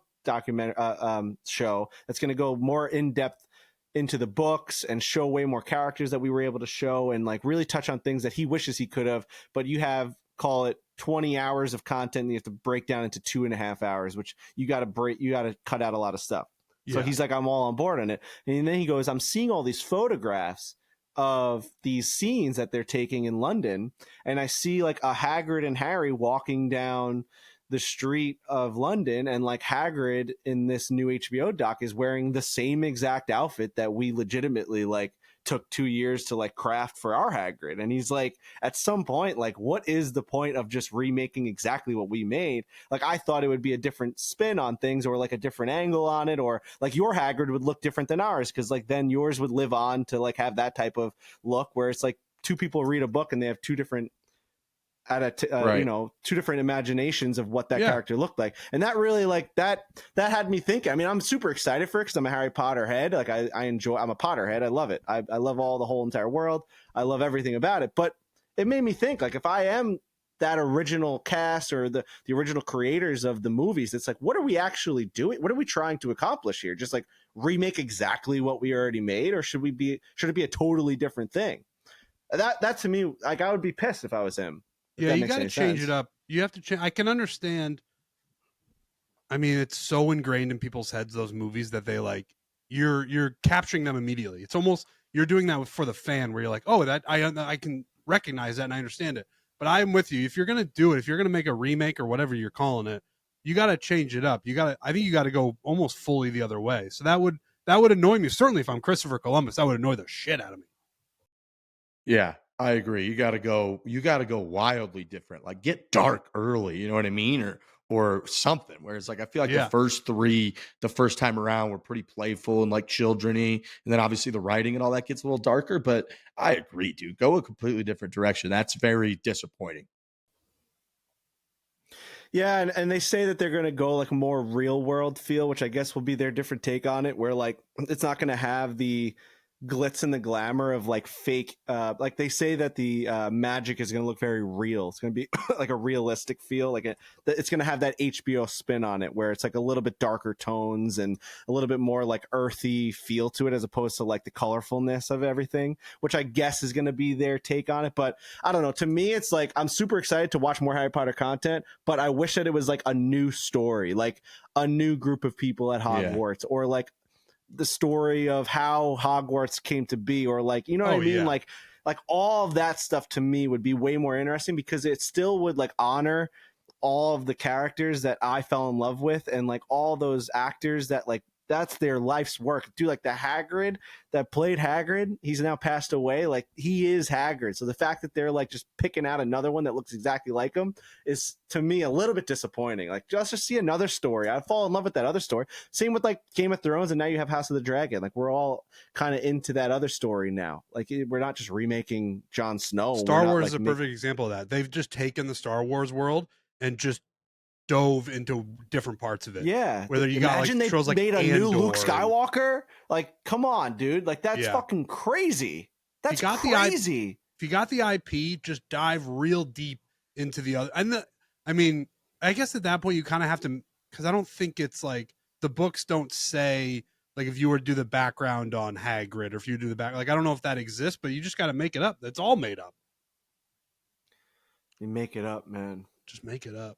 show that's going to go more in depth into the books and show way more characters that we were able to show, and like really touch on things that he wishes he could have, but you have, call it 20 hours of content, and you have to break down into 2.5 hours, which you got to cut out a lot of stuff. So he's like, I'm all on board on it. And then he goes, I'm seeing all these photographs of these scenes that they're taking in London, and I see like a Hagrid and Harry walking down the street of London, and like Hagrid in this new HBO doc is wearing the same exact outfit that we legitimately like took 2 years to like craft for our Hagrid. And he's like, at some point, like, what is the point of just remaking exactly what we made? Like, I thought it would be a different spin on things, or like a different angle on it, or like your Hagrid would look different than ours, because like then yours would live on to like have that type of look, where it's like two people read a book and they have two different two different imaginations of what that character looked like. And that really like that had me thinking. I mean, I'm super excited for it because I'm a Harry Potter head. Like I'm a Potter head. I love it. I love the whole entire world. I love everything about it. But it made me think, like, if I am that original cast or the original creators of the movies, it's like, what are we actually doing? What are we trying to accomplish here? Just like remake exactly what we already made, or should it be a totally different thing? That to me, like, I would be pissed if I was him. Yeah, you got to change it up. You have to change. I can understand. I mean, it's so ingrained in people's heads, those movies, that they like, you're capturing them immediately. It's almost, you're doing that for the fan, where you're like, oh, that I can recognize that and I understand it. But I'm with you. If you're going to do it, if you're going to make a remake or whatever you're calling it, you got to change it up. I think you got to go almost fully the other way. So that would annoy me. Certainly if I'm Christopher Columbus, that would annoy the shit out of me. Yeah, I agree. You got to go wildly different. Like, get dark early, you know what I mean? Or something. Whereas, like, I feel like the first three, the first time around, were pretty playful and like children-y. And then obviously the writing and all that gets a little darker. But I agree, dude. Go a completely different direction. That's very disappointing. Yeah, and they say that they're going to go like a more real world feel, which I guess will be their different take on it, where like it's not going to have the glitz and the glamour of like fake, like they say that the magic is going to look very real. It's going to be like a realistic feel, like it's going to have that HBO spin on it, where it's like a little bit darker tones and a little bit more like earthy feel to it, as opposed to like the colorfulness of everything, which I guess is going to be their take on it. But I don't know, to me it's like, I'm super excited to watch more Harry Potter content, but I wish that it was like a new story, like a new group of people at Hogwarts, or like the story of how Hogwarts came to be, or like, you know what I mean? Like Like all of that stuff to me would be way more interesting because it still would like honor all of the characters that I fell in love with and like all those actors that like that's their life's work. Dude, like the Hagrid that played Hagrid, he's now passed away. Like he is Hagrid. So the fact that they're like just picking out another one that looks exactly like him is to me a little bit disappointing. Like just see another story. I'd fall in love with that other story. Same with like Game of Thrones, and now you have House of the Dragon. Like we're all kind of into that other story now. Like we're not just remaking Jon Snow. Star Wars like, is a perfect example of that. They've just taken the Star Wars world and just dove into different parts of it. Yeah. Whether you got like shows like made a Andor new Luke Skywalker. Like, come on, dude. Like that's fucking crazy. That's crazy. If you got the IP, just dive real deep into the other. And I mean, I guess at that point you kind of have to, because I don't think it's like the books don't say like if you were to do the background on Hagrid or if you do the back, like I don't know if that exists, but you just got to make it up. That's all made up. You make it up, man. Just make it up.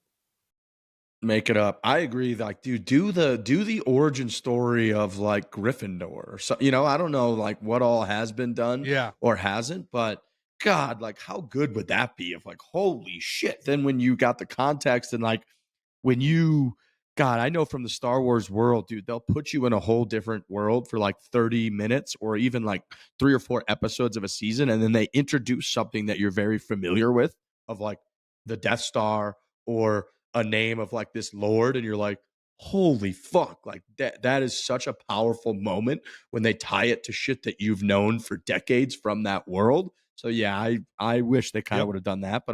Make it up. I agree. Like, dude, do the origin story of like Gryffindor or so. You know, I don't know like what all has been done, or hasn't, but God, like how good would that be? If like, holy shit! Then when you got the context and like when you, God, I know from the Star Wars world, dude, they'll put you in a whole different world for like 30 minutes or even like 3 or 4 episodes of a season, and then they introduce something that you're very familiar with, of like the Death Star or a name of like this lord, and you're like, holy fuck, like that is such a powerful moment when they tie it to shit that you've known for decades from that world. So yeah, I wish they kind of would have done that, but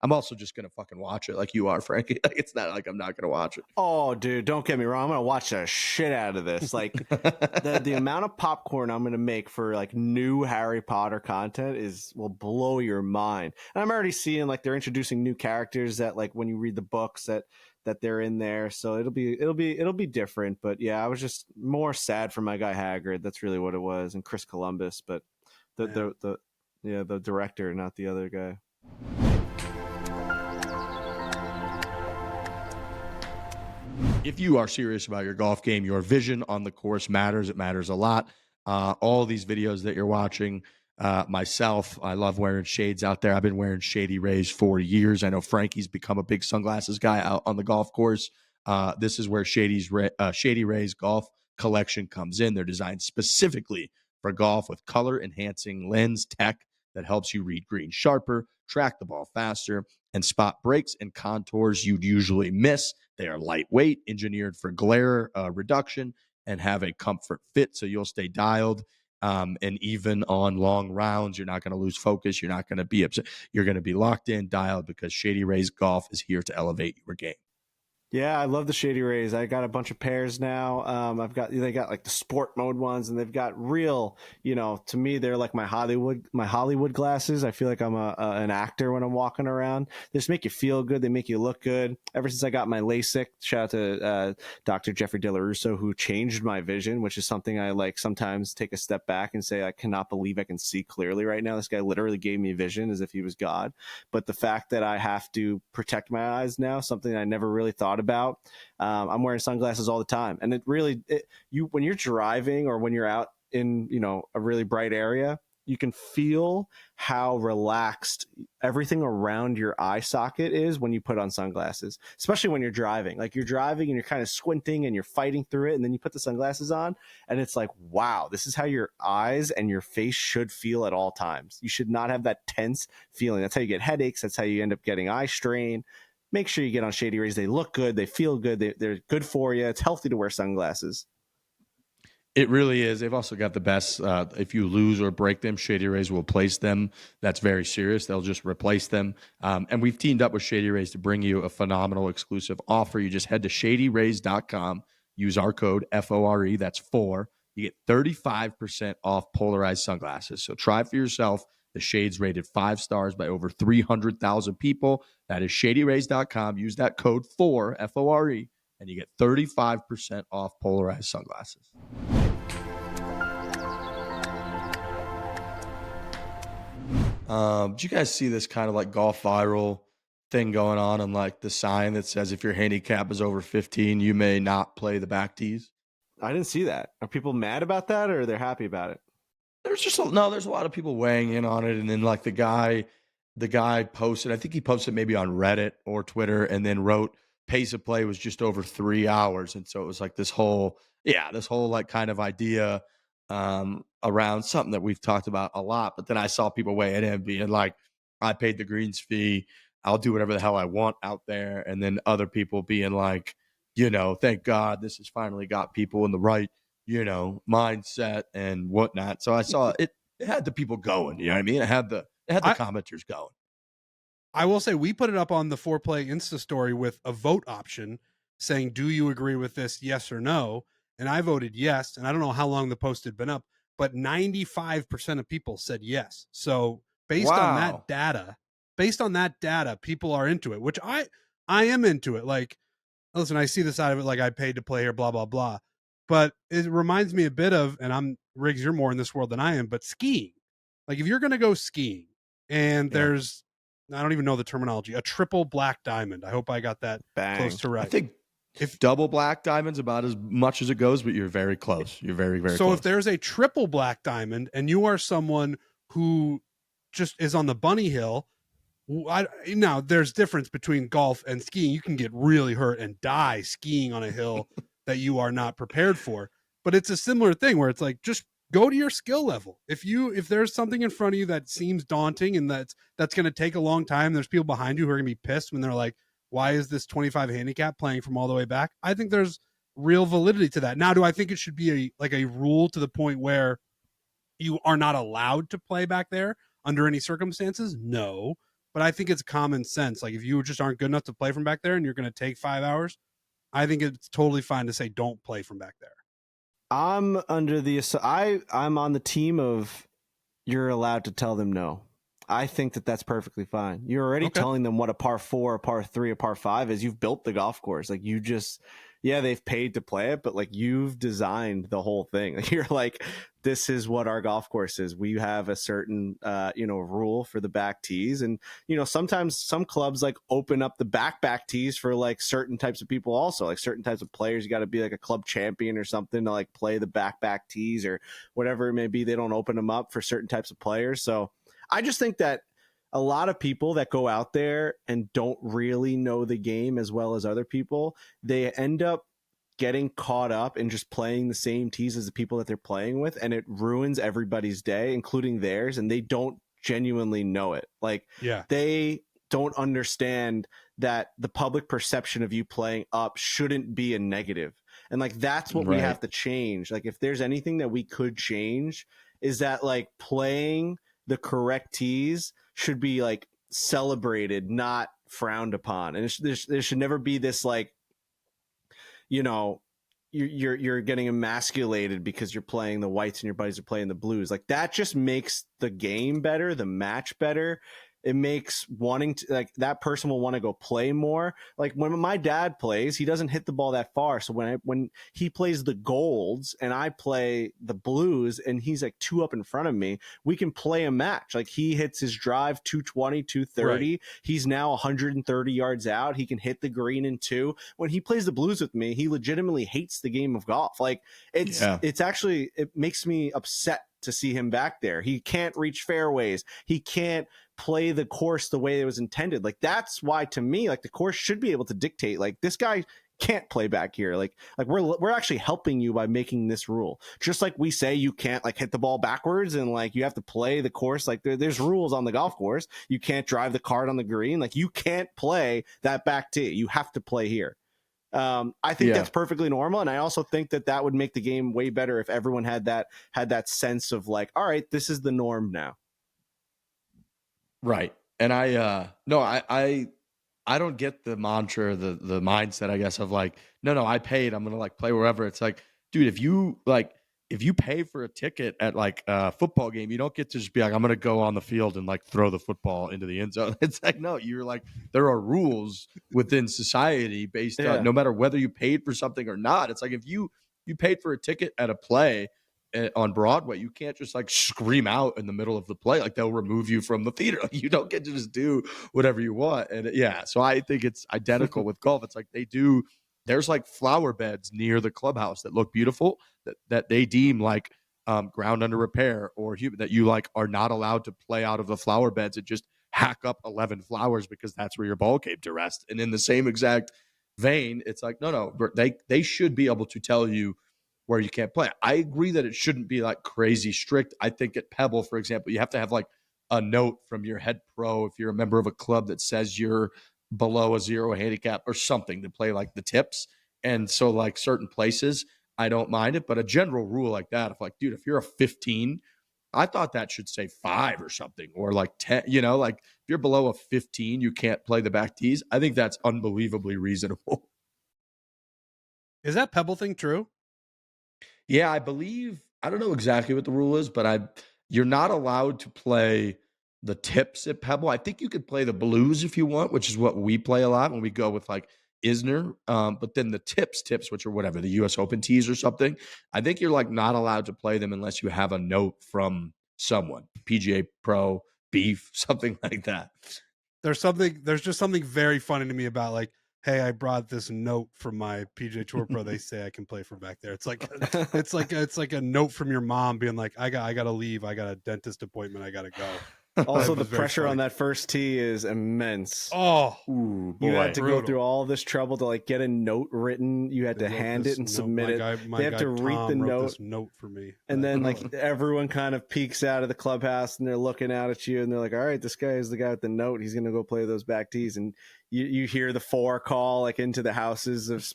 I'm also just gonna fucking watch it like you are, Frankie. Like it's not like I'm not gonna watch it. Oh, dude, don't get me wrong. I'm gonna watch the shit out of this. Like the amount of popcorn I'm gonna make for like new Harry Potter content will blow your mind. And I'm already seeing like they're introducing new characters that like when you read the books that they're in there. So it'll be different. But yeah, I was just more sad for my guy Hagrid. That's really what it was, and Chris Columbus. But the director, not the other guy. If you are serious about your golf game, your vision on the course matters. It matters a lot. All these videos that you're watching, myself, I love wearing shades out there. I've been wearing Shady Rays for years. I know Frankie's become a big sunglasses guy out on the golf course. This is where Shady Rays golf collection comes in. They're designed specifically for golf with color-enhancing lens tech that helps you read green sharper, track the ball faster, and spot breaks and contours you'd usually miss. They are lightweight, engineered for glare reduction, and have a comfort fit, so you'll stay dialed. And even on long rounds, you're not going to lose focus. You're not going to be upset. You're going to be locked in, dialed, because Shady Rays Golf is here to elevate your game. Yeah, I love the Shady Rays. I got a bunch of pairs now. They got like the sport mode ones, and they've got real, to me, they're like my Hollywood glasses. I feel like I'm an actor when I'm walking around. They just make you feel good. They make you look good. Ever since I got my LASIK, shout out to Dr. Jeffrey De La Russo, who changed my vision, which is something I like sometimes take a step back and say, I cannot believe I can see clearly right now. This guy literally gave me vision as if he was God. But the fact that I have to protect my eyes now, something I never really thought about. I'm wearing sunglasses all the time, and when you're driving or when you're out in a really bright area, you can feel how relaxed everything around your eye socket is when you put on sunglasses, especially when you're driving. Like you're driving and you're kind of squinting and you're fighting through it, and then you put the sunglasses on and it's like, wow, this is how your eyes and your face should feel at all times. You should not have that tense feeling. That's how you get headaches. That's how you end up getting eye strain. Make sure you get on Shady Rays. They look good. They feel good. They're good for you. It's healthy to wear sunglasses. It really is. They've also got the best. If you lose or break them, Shady Rays will replace them. That's very serious. They'll just replace them. And we've teamed up with Shady Rays to bring you a phenomenal exclusive offer. You just head to shadyrays.com, use our code FORE, that's Fore. You get 35% off polarized sunglasses. So try for yourself. The shades rated 5 stars by over 300,000 people. That is shadyrays.com. Use that code Fore, Fore, and you get 35% off polarized sunglasses. Did you guys see this kind of like golf viral thing going on, and like the sign that says if your handicap is over 15, you may not play the back tees? I didn't see that. Are people mad about that, or they're happy about it? There's a lot of people weighing in on it, and then like the guy posted. I think he posted maybe on Reddit or Twitter, and then wrote pace of play was just over 3 hours, and so it was like this whole like kind of idea around something that we've talked about a lot. But then I saw people weighing in, being like, "I paid the greens fee. I'll do whatever the hell I want out there," and then other people being like, thank God this has finally got people in the right mindset and whatnot. So I saw it. It had the people going. You know what I mean? It had the commenters going. I will say we put it up on the Foreplay Insta story with a vote option saying, "Do you agree with this? Yes or no?" And I voted yes. And I don't know how long the post had been up, but 95% of people said yes. So based on that data, people are into it, which I am into it. Like, listen, I see the side of it, like I paid to play here, blah, blah, blah. But it reminds me a bit of, and Riggs, you're more in this world than I am, but skiing. Like if you're going to go skiing and there's, I don't even know the terminology, a triple black diamond. I hope I got that close to right. I think if double black diamond's about as much as it goes, but you're very close. You're very, very close. So if there's a triple black diamond and you are someone who just is on the bunny hill, now there's difference between golf and skiing. You can get really hurt and die skiing on a hill that you are not prepared for. But it's a similar thing where it's like, just go to your skill level. If there's something in front of you that seems daunting and that's going to take a long time, there's people behind you who are going to be pissed when they're like, why is this 25 handicap playing from all the way back? I think there's real validity to that. Now, do I think it should be a rule to the point where you are not allowed to play back there under any circumstances? No. But I think it's common sense. Like if you just aren't good enough to play from back there and you're going to take 5 hours, I think it's totally fine to say don't play from back there. I'm on the team of you're allowed to tell them no. I think that's perfectly fine. You're already telling them what a par 4, a par 3, a par 5 is. You've built the golf course. Like you just, they've paid to play it, but like you've designed the whole thing. Like you're like, this is what our golf course is. We have a certain, rule for the back tees. And, sometimes some clubs like open up the back tees for like certain types of people also, like certain types of players. You got to be like a club champion or something to like play the back tees or whatever it may be. They don't open them up for certain types of players. So I just think that a lot of people that go out there and don't really know the game as well as other people, they end up getting caught up in just playing the same tees as the people that they're playing with, and it ruins everybody's day, including theirs, and they don't genuinely know it. Like, they don't understand that the public perception of you playing up shouldn't be a negative. And like, that's what we have to change. Like, if there's anything that we could change, is that like playing the correct tees should be like celebrated, not frowned upon. And there should never be this like, you're getting emasculated because you're playing the whites and your buddies are playing the blues. Like that just makes the game better, the match better. It makes wanting to, like, that person will want to go play more. Like when my dad plays, he doesn't hit the ball that far. So when he plays the golds and I play the blues and he's like 2 up in front of me, we can play a match. Like he hits his drive 220, 230. Right. He's now 130 yards out. He can hit the green in 2. When he plays the blues with me, he legitimately hates the game of golf. Like it's actually, it makes me upset to see him back there. He can't reach fairways. He can't play the course the way it was intended. Like that's why, to me, like the course should be able to dictate, like this guy can't play back here. Like we're actually helping you by making this rule. Just like we say you can't like hit the ball backwards and like you have to play the course. Like there's rules on the golf course. You can't drive the cart on the green. Like you can't play that back tee. You have to play here. I think that's perfectly normal. And I also think that would make the game way better if everyone had that sense of like, all right, this is the norm now. Right. And I don't get the mantra, the mindset, I guess, of like, no, I paid, I'm going to like play wherever. It's like, dude, if you pay for a ticket at like a football game, you don't get to just be like, I'm going to go on the field and like throw the football into the end zone. It's like, no, you're like, there are rules within society based on no matter whether you paid for something or not. It's like, if you paid for a ticket at a play on Broadway, you can't just like scream out in the middle of the play. Like they'll remove you from the theater. Like, you don't get to just do whatever you want. And so I think it's identical with golf. It's like there's like flower beds near the clubhouse that look beautiful that they deem like ground under repair, or that you like are not allowed to play out of the flower beds and just hack up 11 flowers because that's where your ball came to rest. And in the same exact vein, it's like, no, they should be able to tell you where you can't play. I agree that it shouldn't be like crazy strict. I think at Pebble, for example, you have to have like a note from your head pro if you're a member of a club that says you're below a 0 handicap or something to play like the tips. And so like certain places, I don't mind it, but a general rule like that, if like, dude, if you're a 15, I thought that should say 5 or something, or like 10, like if you're below a 15, you can't play the back tees. I think that's unbelievably reasonable. Is that Pebble thing true? Yeah, I believe, I don't know exactly what the rule is, but you're not allowed to play the tips at Pebble. I think you could play the blues if you want, which is what we play a lot when we go with like Isner. But then the tips, which are whatever, the US Open tees or something, I think you're like not allowed to play them unless you have a note from someone, PGA Pro, Beef, something like that. There's just something very funny to me about like, hey, I brought this note from my PGA Tour Pro. They say I can play from back there. It's like a note from your mom being like, I got to leave. I got a dentist appointment. I got to go. Also, the pressure on that first tee is immense. Oh, ooh, boy. You had to go through all this trouble to like get a note written. You had to hand it and submit it. They have to read the note for me, and then like everyone kind of peeks out of the clubhouse and they're looking out at you and they're like, "All right, this guy is the guy with the note. He's gonna go play those back tees." And you hear the Fore call like into the houses of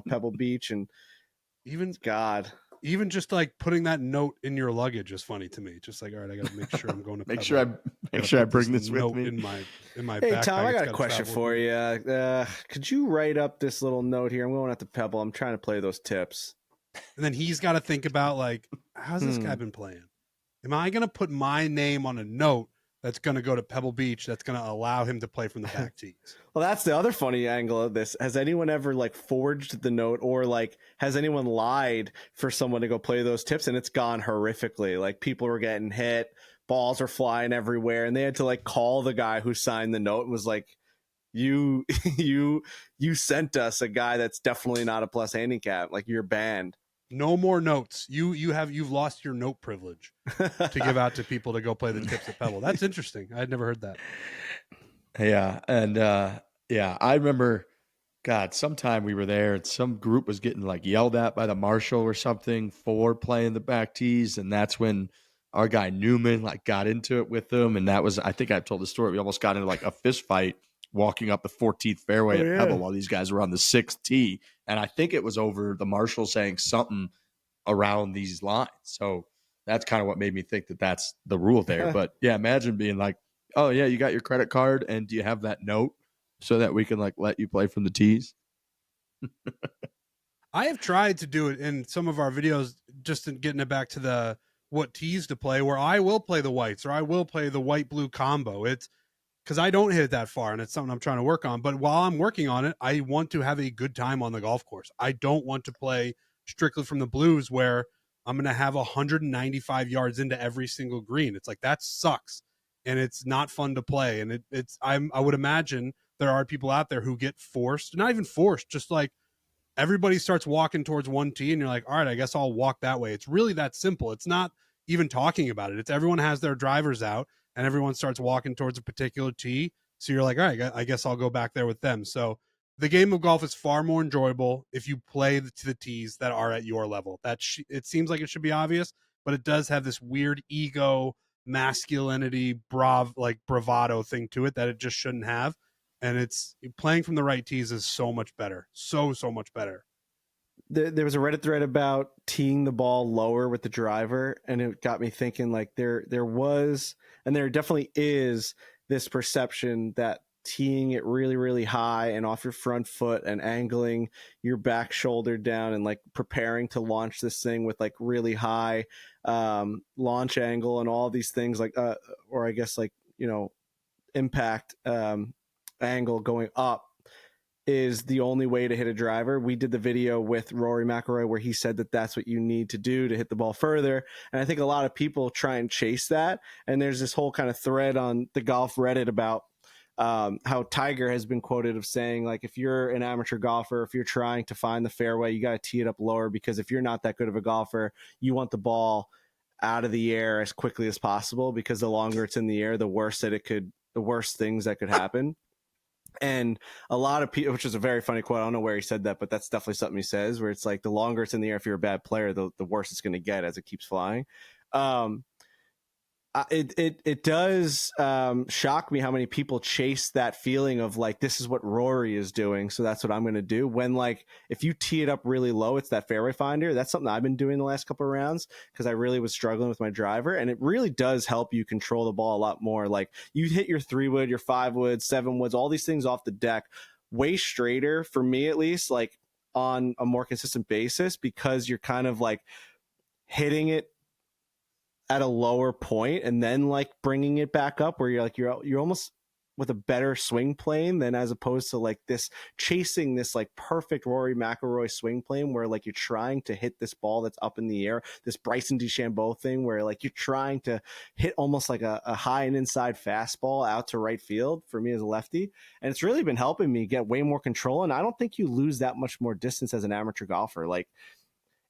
Pebble Beach, and even just like putting that note in your luggage is funny to me. Just like, all right, I got to make sure I'm going to make sure I bring this with me in my Hey, backpack. Tom, I got a question for you. Could you write up this little note here? I'm going out to Pebble. I'm trying to play those tips. And then he's got to think about like, how's this guy been playing? Am I going to put my name on a note that's going to go to Pebble Beach that's going to allow him to play from the back tees? Well, that's the other funny angle of this. Has anyone ever like forged the note, or like has anyone lied for someone to go play those tips and it's gone horrifically? Like people were getting hit, balls are flying everywhere, and they had to like call the guy who signed the note and was like, you sent us a guy that's definitely not a plus handicap. Like you're banned. No more notes. You've lost your note privilege to give out to people to go play the tips at Pebble. That's interesting. I'd never heard that. Yeah. And I remember, God, sometime we were there and some group was getting like yelled at by the marshal or something for playing the back tees. And that's when our guy Newman like got into it with them. And that was, I think I've told the story. We almost got into like a fist fight walking up the 14th fairway at Pebble while these guys were on the 6th tee. And I think it was over the marshal saying something around these lines. So that's kind of what made me think that that's the rule there. But yeah, imagine being like, oh yeah, you got your credit card and do you have that note so that we can like let you play from the tees? I have tried to do it in some of our videos, just in getting it back to the what tees to play, where I will play the whites or I will play the white blue combo. It's because I don't hit it that far and it's something I'm trying to work on. But while I'm working on it, I want to have a good time on the golf course. I don't want to play strictly from the blues where I'm going to have 195 yards into every single green. It's like, that sucks. And it's not fun to play. And I would imagine there are people out there who get forced, not even forced, just like everybody starts walking towards one tee and you're like, all right, I guess I'll walk that way. It's really that simple. It's not even talking about it. It's everyone has their drivers out and everyone starts walking towards a particular tee. So you're like, all right, I guess I'll go back there with them. So the game of golf is far more enjoyable if you play to the tees that are at your level. It seems like it should be obvious, but it does have this weird ego, masculinity, bravado thing to it that it just shouldn't have. And it's playing from the right tees is so much better. So much better. There was a Reddit thread about teeing the ball lower with the driver, and it got me thinking like there was, and there definitely is, this perception that teeing it really, really high and off your front foot and angling your back shoulder down and like preparing to launch this thing with like really high launch angle and all these things like or I guess like impact angle going up is the only way to hit a driver. We did the video with Rory McIlroy where he said that that's what you need to do to hit the ball further. And I think a lot of people try and chase that. And there's this whole kind of thread on the golf Reddit about how Tiger has been quoted of saying, like, if you're an amateur golfer, if you're trying to find the fairway, you got to tee it up lower, because if you're not that good of a golfer, you want the ball out of the air as quickly as possible, because the longer it's in the air, the worse things that could happen. And a lot of people, which is a very funny quote, I don't know where he said that, but that's definitely something he says, where it's like the longer it's in the air, if you're a bad player, the worse it's going to get as it keeps flying. It does shock me how many people chase that feeling of like, this is what Rory is doing, so that's what I'm going to do. When like, if you tee it up really low, it's that fairway finder. That's something I've been doing the last couple of rounds, because I really was struggling with my driver, and it really does help you control the ball a lot more. Like, you hit your 3-wood, your 5-wood, 7-woods, all these things off the deck way straighter, for me at least, like on a more consistent basis, because you're kind of like hitting it at a lower point and then like bringing it back up, where you're like, you're almost with a better swing plane than as opposed to like this chasing this like perfect Rory McIlroy swing plane, where like you're trying to hit this ball that's up in the air, this Bryson DeChambeau thing, where like you're trying to hit almost like a high and inside fastball out to right field, for me as a lefty. And it's really been helping me get way more control. And I don't think you lose that much more distance as an amateur golfer. Like,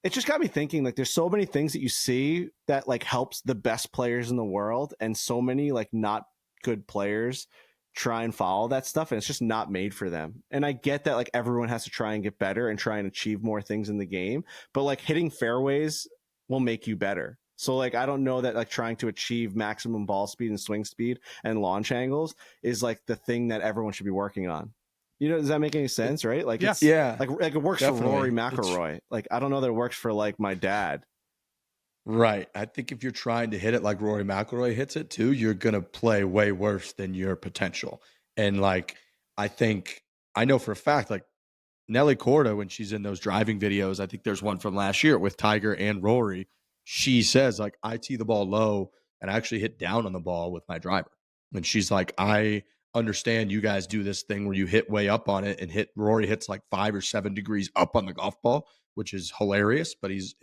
it just got me thinking, like, there's so many things that you see that like helps the best players in the world, and so many like not good players try and follow that stuff, and it's just not made for them. And I get that like everyone has to try and get better and try and achieve more things in the game, but like hitting fairways will make you better. So like, I don't know that like trying to achieve maximum ball speed and swing speed and launch angles is like the thing that everyone should be working on. You know, does that make any sense? Right? Like, it's, Yeah, like it works definitely. for Rory McIlroy. Like, I don't know that it works for like my dad. Right. I think if you're trying to hit it like Rory McIlroy hits it too, you're going to play way worse than your potential. And like, I know for a fact, like Nelly Korda, when she's in those driving videos, I think there's one from last year with Tiger and Rory. She says like, I tee the ball low and I actually hit down on the ball with my driver. And she's like, I understand you guys do this thing where you hit way up on it, and Rory hits like 5 or 7 degrees up on the golf ball, which is hilarious, but he's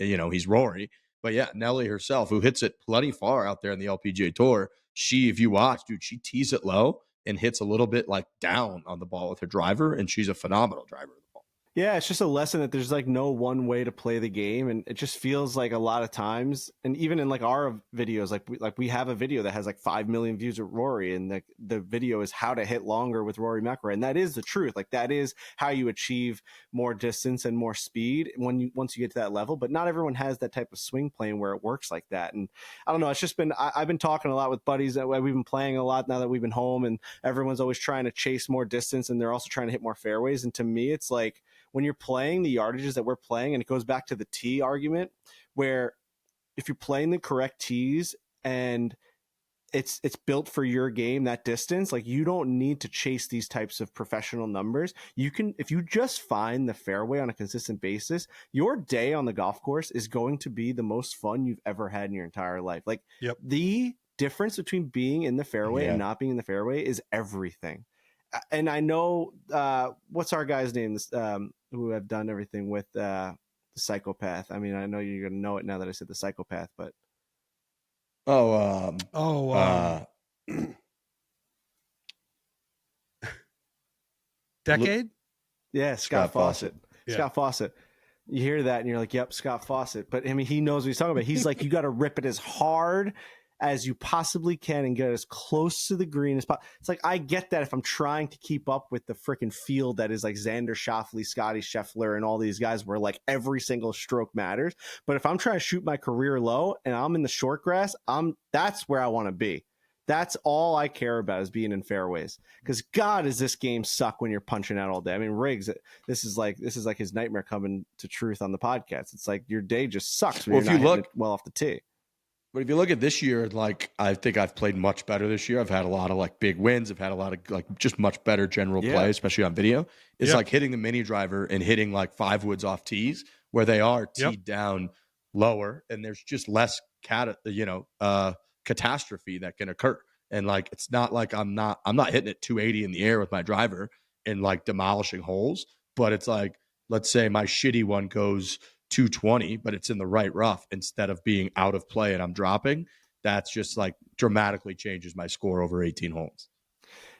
Rory. But yeah, Nelly herself, who hits it plenty far out there in the LPGA Tour, if you watch, dude, she tees it low and hits a little bit like down on the ball with her driver, and she's a phenomenal driver of the ball. Yeah, it's just a lesson that there's like no one way to play the game, and it just feels like a lot of times, and even in like our videos, like we have a video that has like 5 million views of Rory, and the video is how to hit longer with Rory McIlroy, and that is the truth. Like, that is how you achieve more distance and more speed once you get to that level. But not everyone has that type of swing plane where it works like that. And I don't know, it's just been I've been talking a lot with buddies that we've been playing a lot now that we've been home, and everyone's always trying to chase more distance, and they're also trying to hit more fairways. And to me, it's like, when you're playing the yardages that we're playing, and it goes back to the tee argument, where if you're playing the correct tees and it's built for your game, that distance, like, you don't need to chase these types of professional numbers. You can, if you just find the fairway on a consistent basis, your day on the golf course is going to be the most fun you've ever had in your entire life. Like, the difference between being in the fairway and not being in the fairway is everything. And I know, what's our guy's name? Who have done everything with the psychopath. I mean, I know you're gonna know it now that I said the psychopath, but Decade? Yeah, Scott Fawcett. Yeah. Scott Fawcett. You hear that and you're like, yep, Scott Fawcett. But I mean, he knows what he's talking about. He's like, you got to rip it as hard as you possibly can and get as close to the green as possible. It's like, I get that if I'm trying to keep up with the freaking field that is like Xander Schauffele, Scotty Scheffler, and all these guys, where like every single stroke matters. But if I'm trying to shoot my career low and I'm in the short grass, that's where I want to be. That's all I care about, is being in fairways. Because God, does this game suck when you're punching out all day. I mean, Riggs, this is like his nightmare coming to truth on the podcast. It's like your day just sucks when you're not hitting it well off the tee. But if you look at this year, like, I think I've played much better this year. I've had a lot of like big wins. I've had a lot of like just much better general play, especially on video. It's like hitting the mini driver and hitting like 5 woods off tees where they are teed down lower, and there's just less catastrophe that can occur. And like, it's not like I'm not hitting it 280 in the air with my driver and like demolishing holes, but it's like, let's say my shitty one goes 220, but it's in the right rough instead of being out of play and I'm dropping. That's just like dramatically changes my score over 18 holes.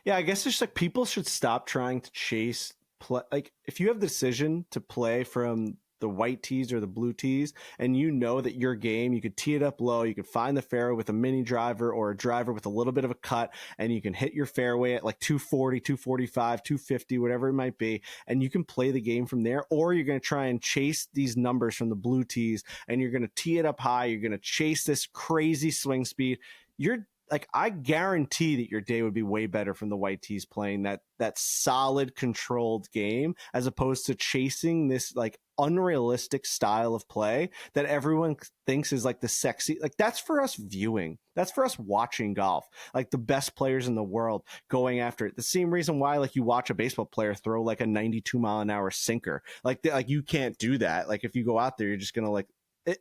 Yeah, I guess it's like people should stop trying to chase play. Like, if you have the decision to play from the white tees or the blue tees, and you know that your game, you could tee it up low, you could find the fairway with a mini driver or a driver with a little bit of a cut, and you can hit your fairway at like 240, 245, 250, whatever it might be, and you can play the game from there. Or you're going to try and chase these numbers from the blue tees, and you're going to tee it up high, you're going to chase this crazy swing speed. You're like, I guarantee that your day would be way better from the white tees playing that solid controlled game, as opposed to chasing this like unrealistic style of play that everyone thinks is like the sexy. Like, that's for us viewing. That's for us watching golf. Like, the best players in the world going after it. The same reason why like you watch a baseball player throw like a 92-mile-an-hour sinker. Like you can't do that. Like, if you go out there, you're just gonna like it.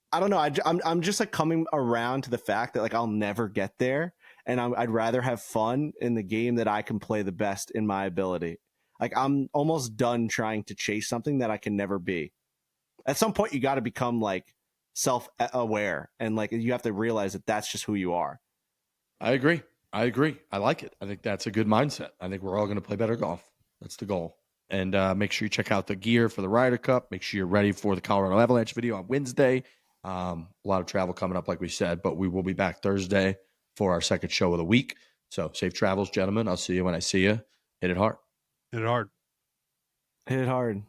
I don't know. I'm just like coming around to the fact that like I'll never get there, and I'd rather have fun in the game that I can play the best in my ability. Like, I'm almost done trying to chase something that I can never be. At some point, you got to become like self-aware, and like you have to realize that that's just who you are. I agree. I like it. I think that's a good mindset. I think we're all going to play better golf. That's the goal. And make sure you check out the gear for the Ryder Cup. Make sure you're ready for the Colorado Avalanche video on Wednesday. A lot of travel coming up, like we said, but we will be back Thursday for our second show of the week. So safe travels, gentlemen. I'll see you when I see you. Hit it hard. Hit it hard. Hit it hard.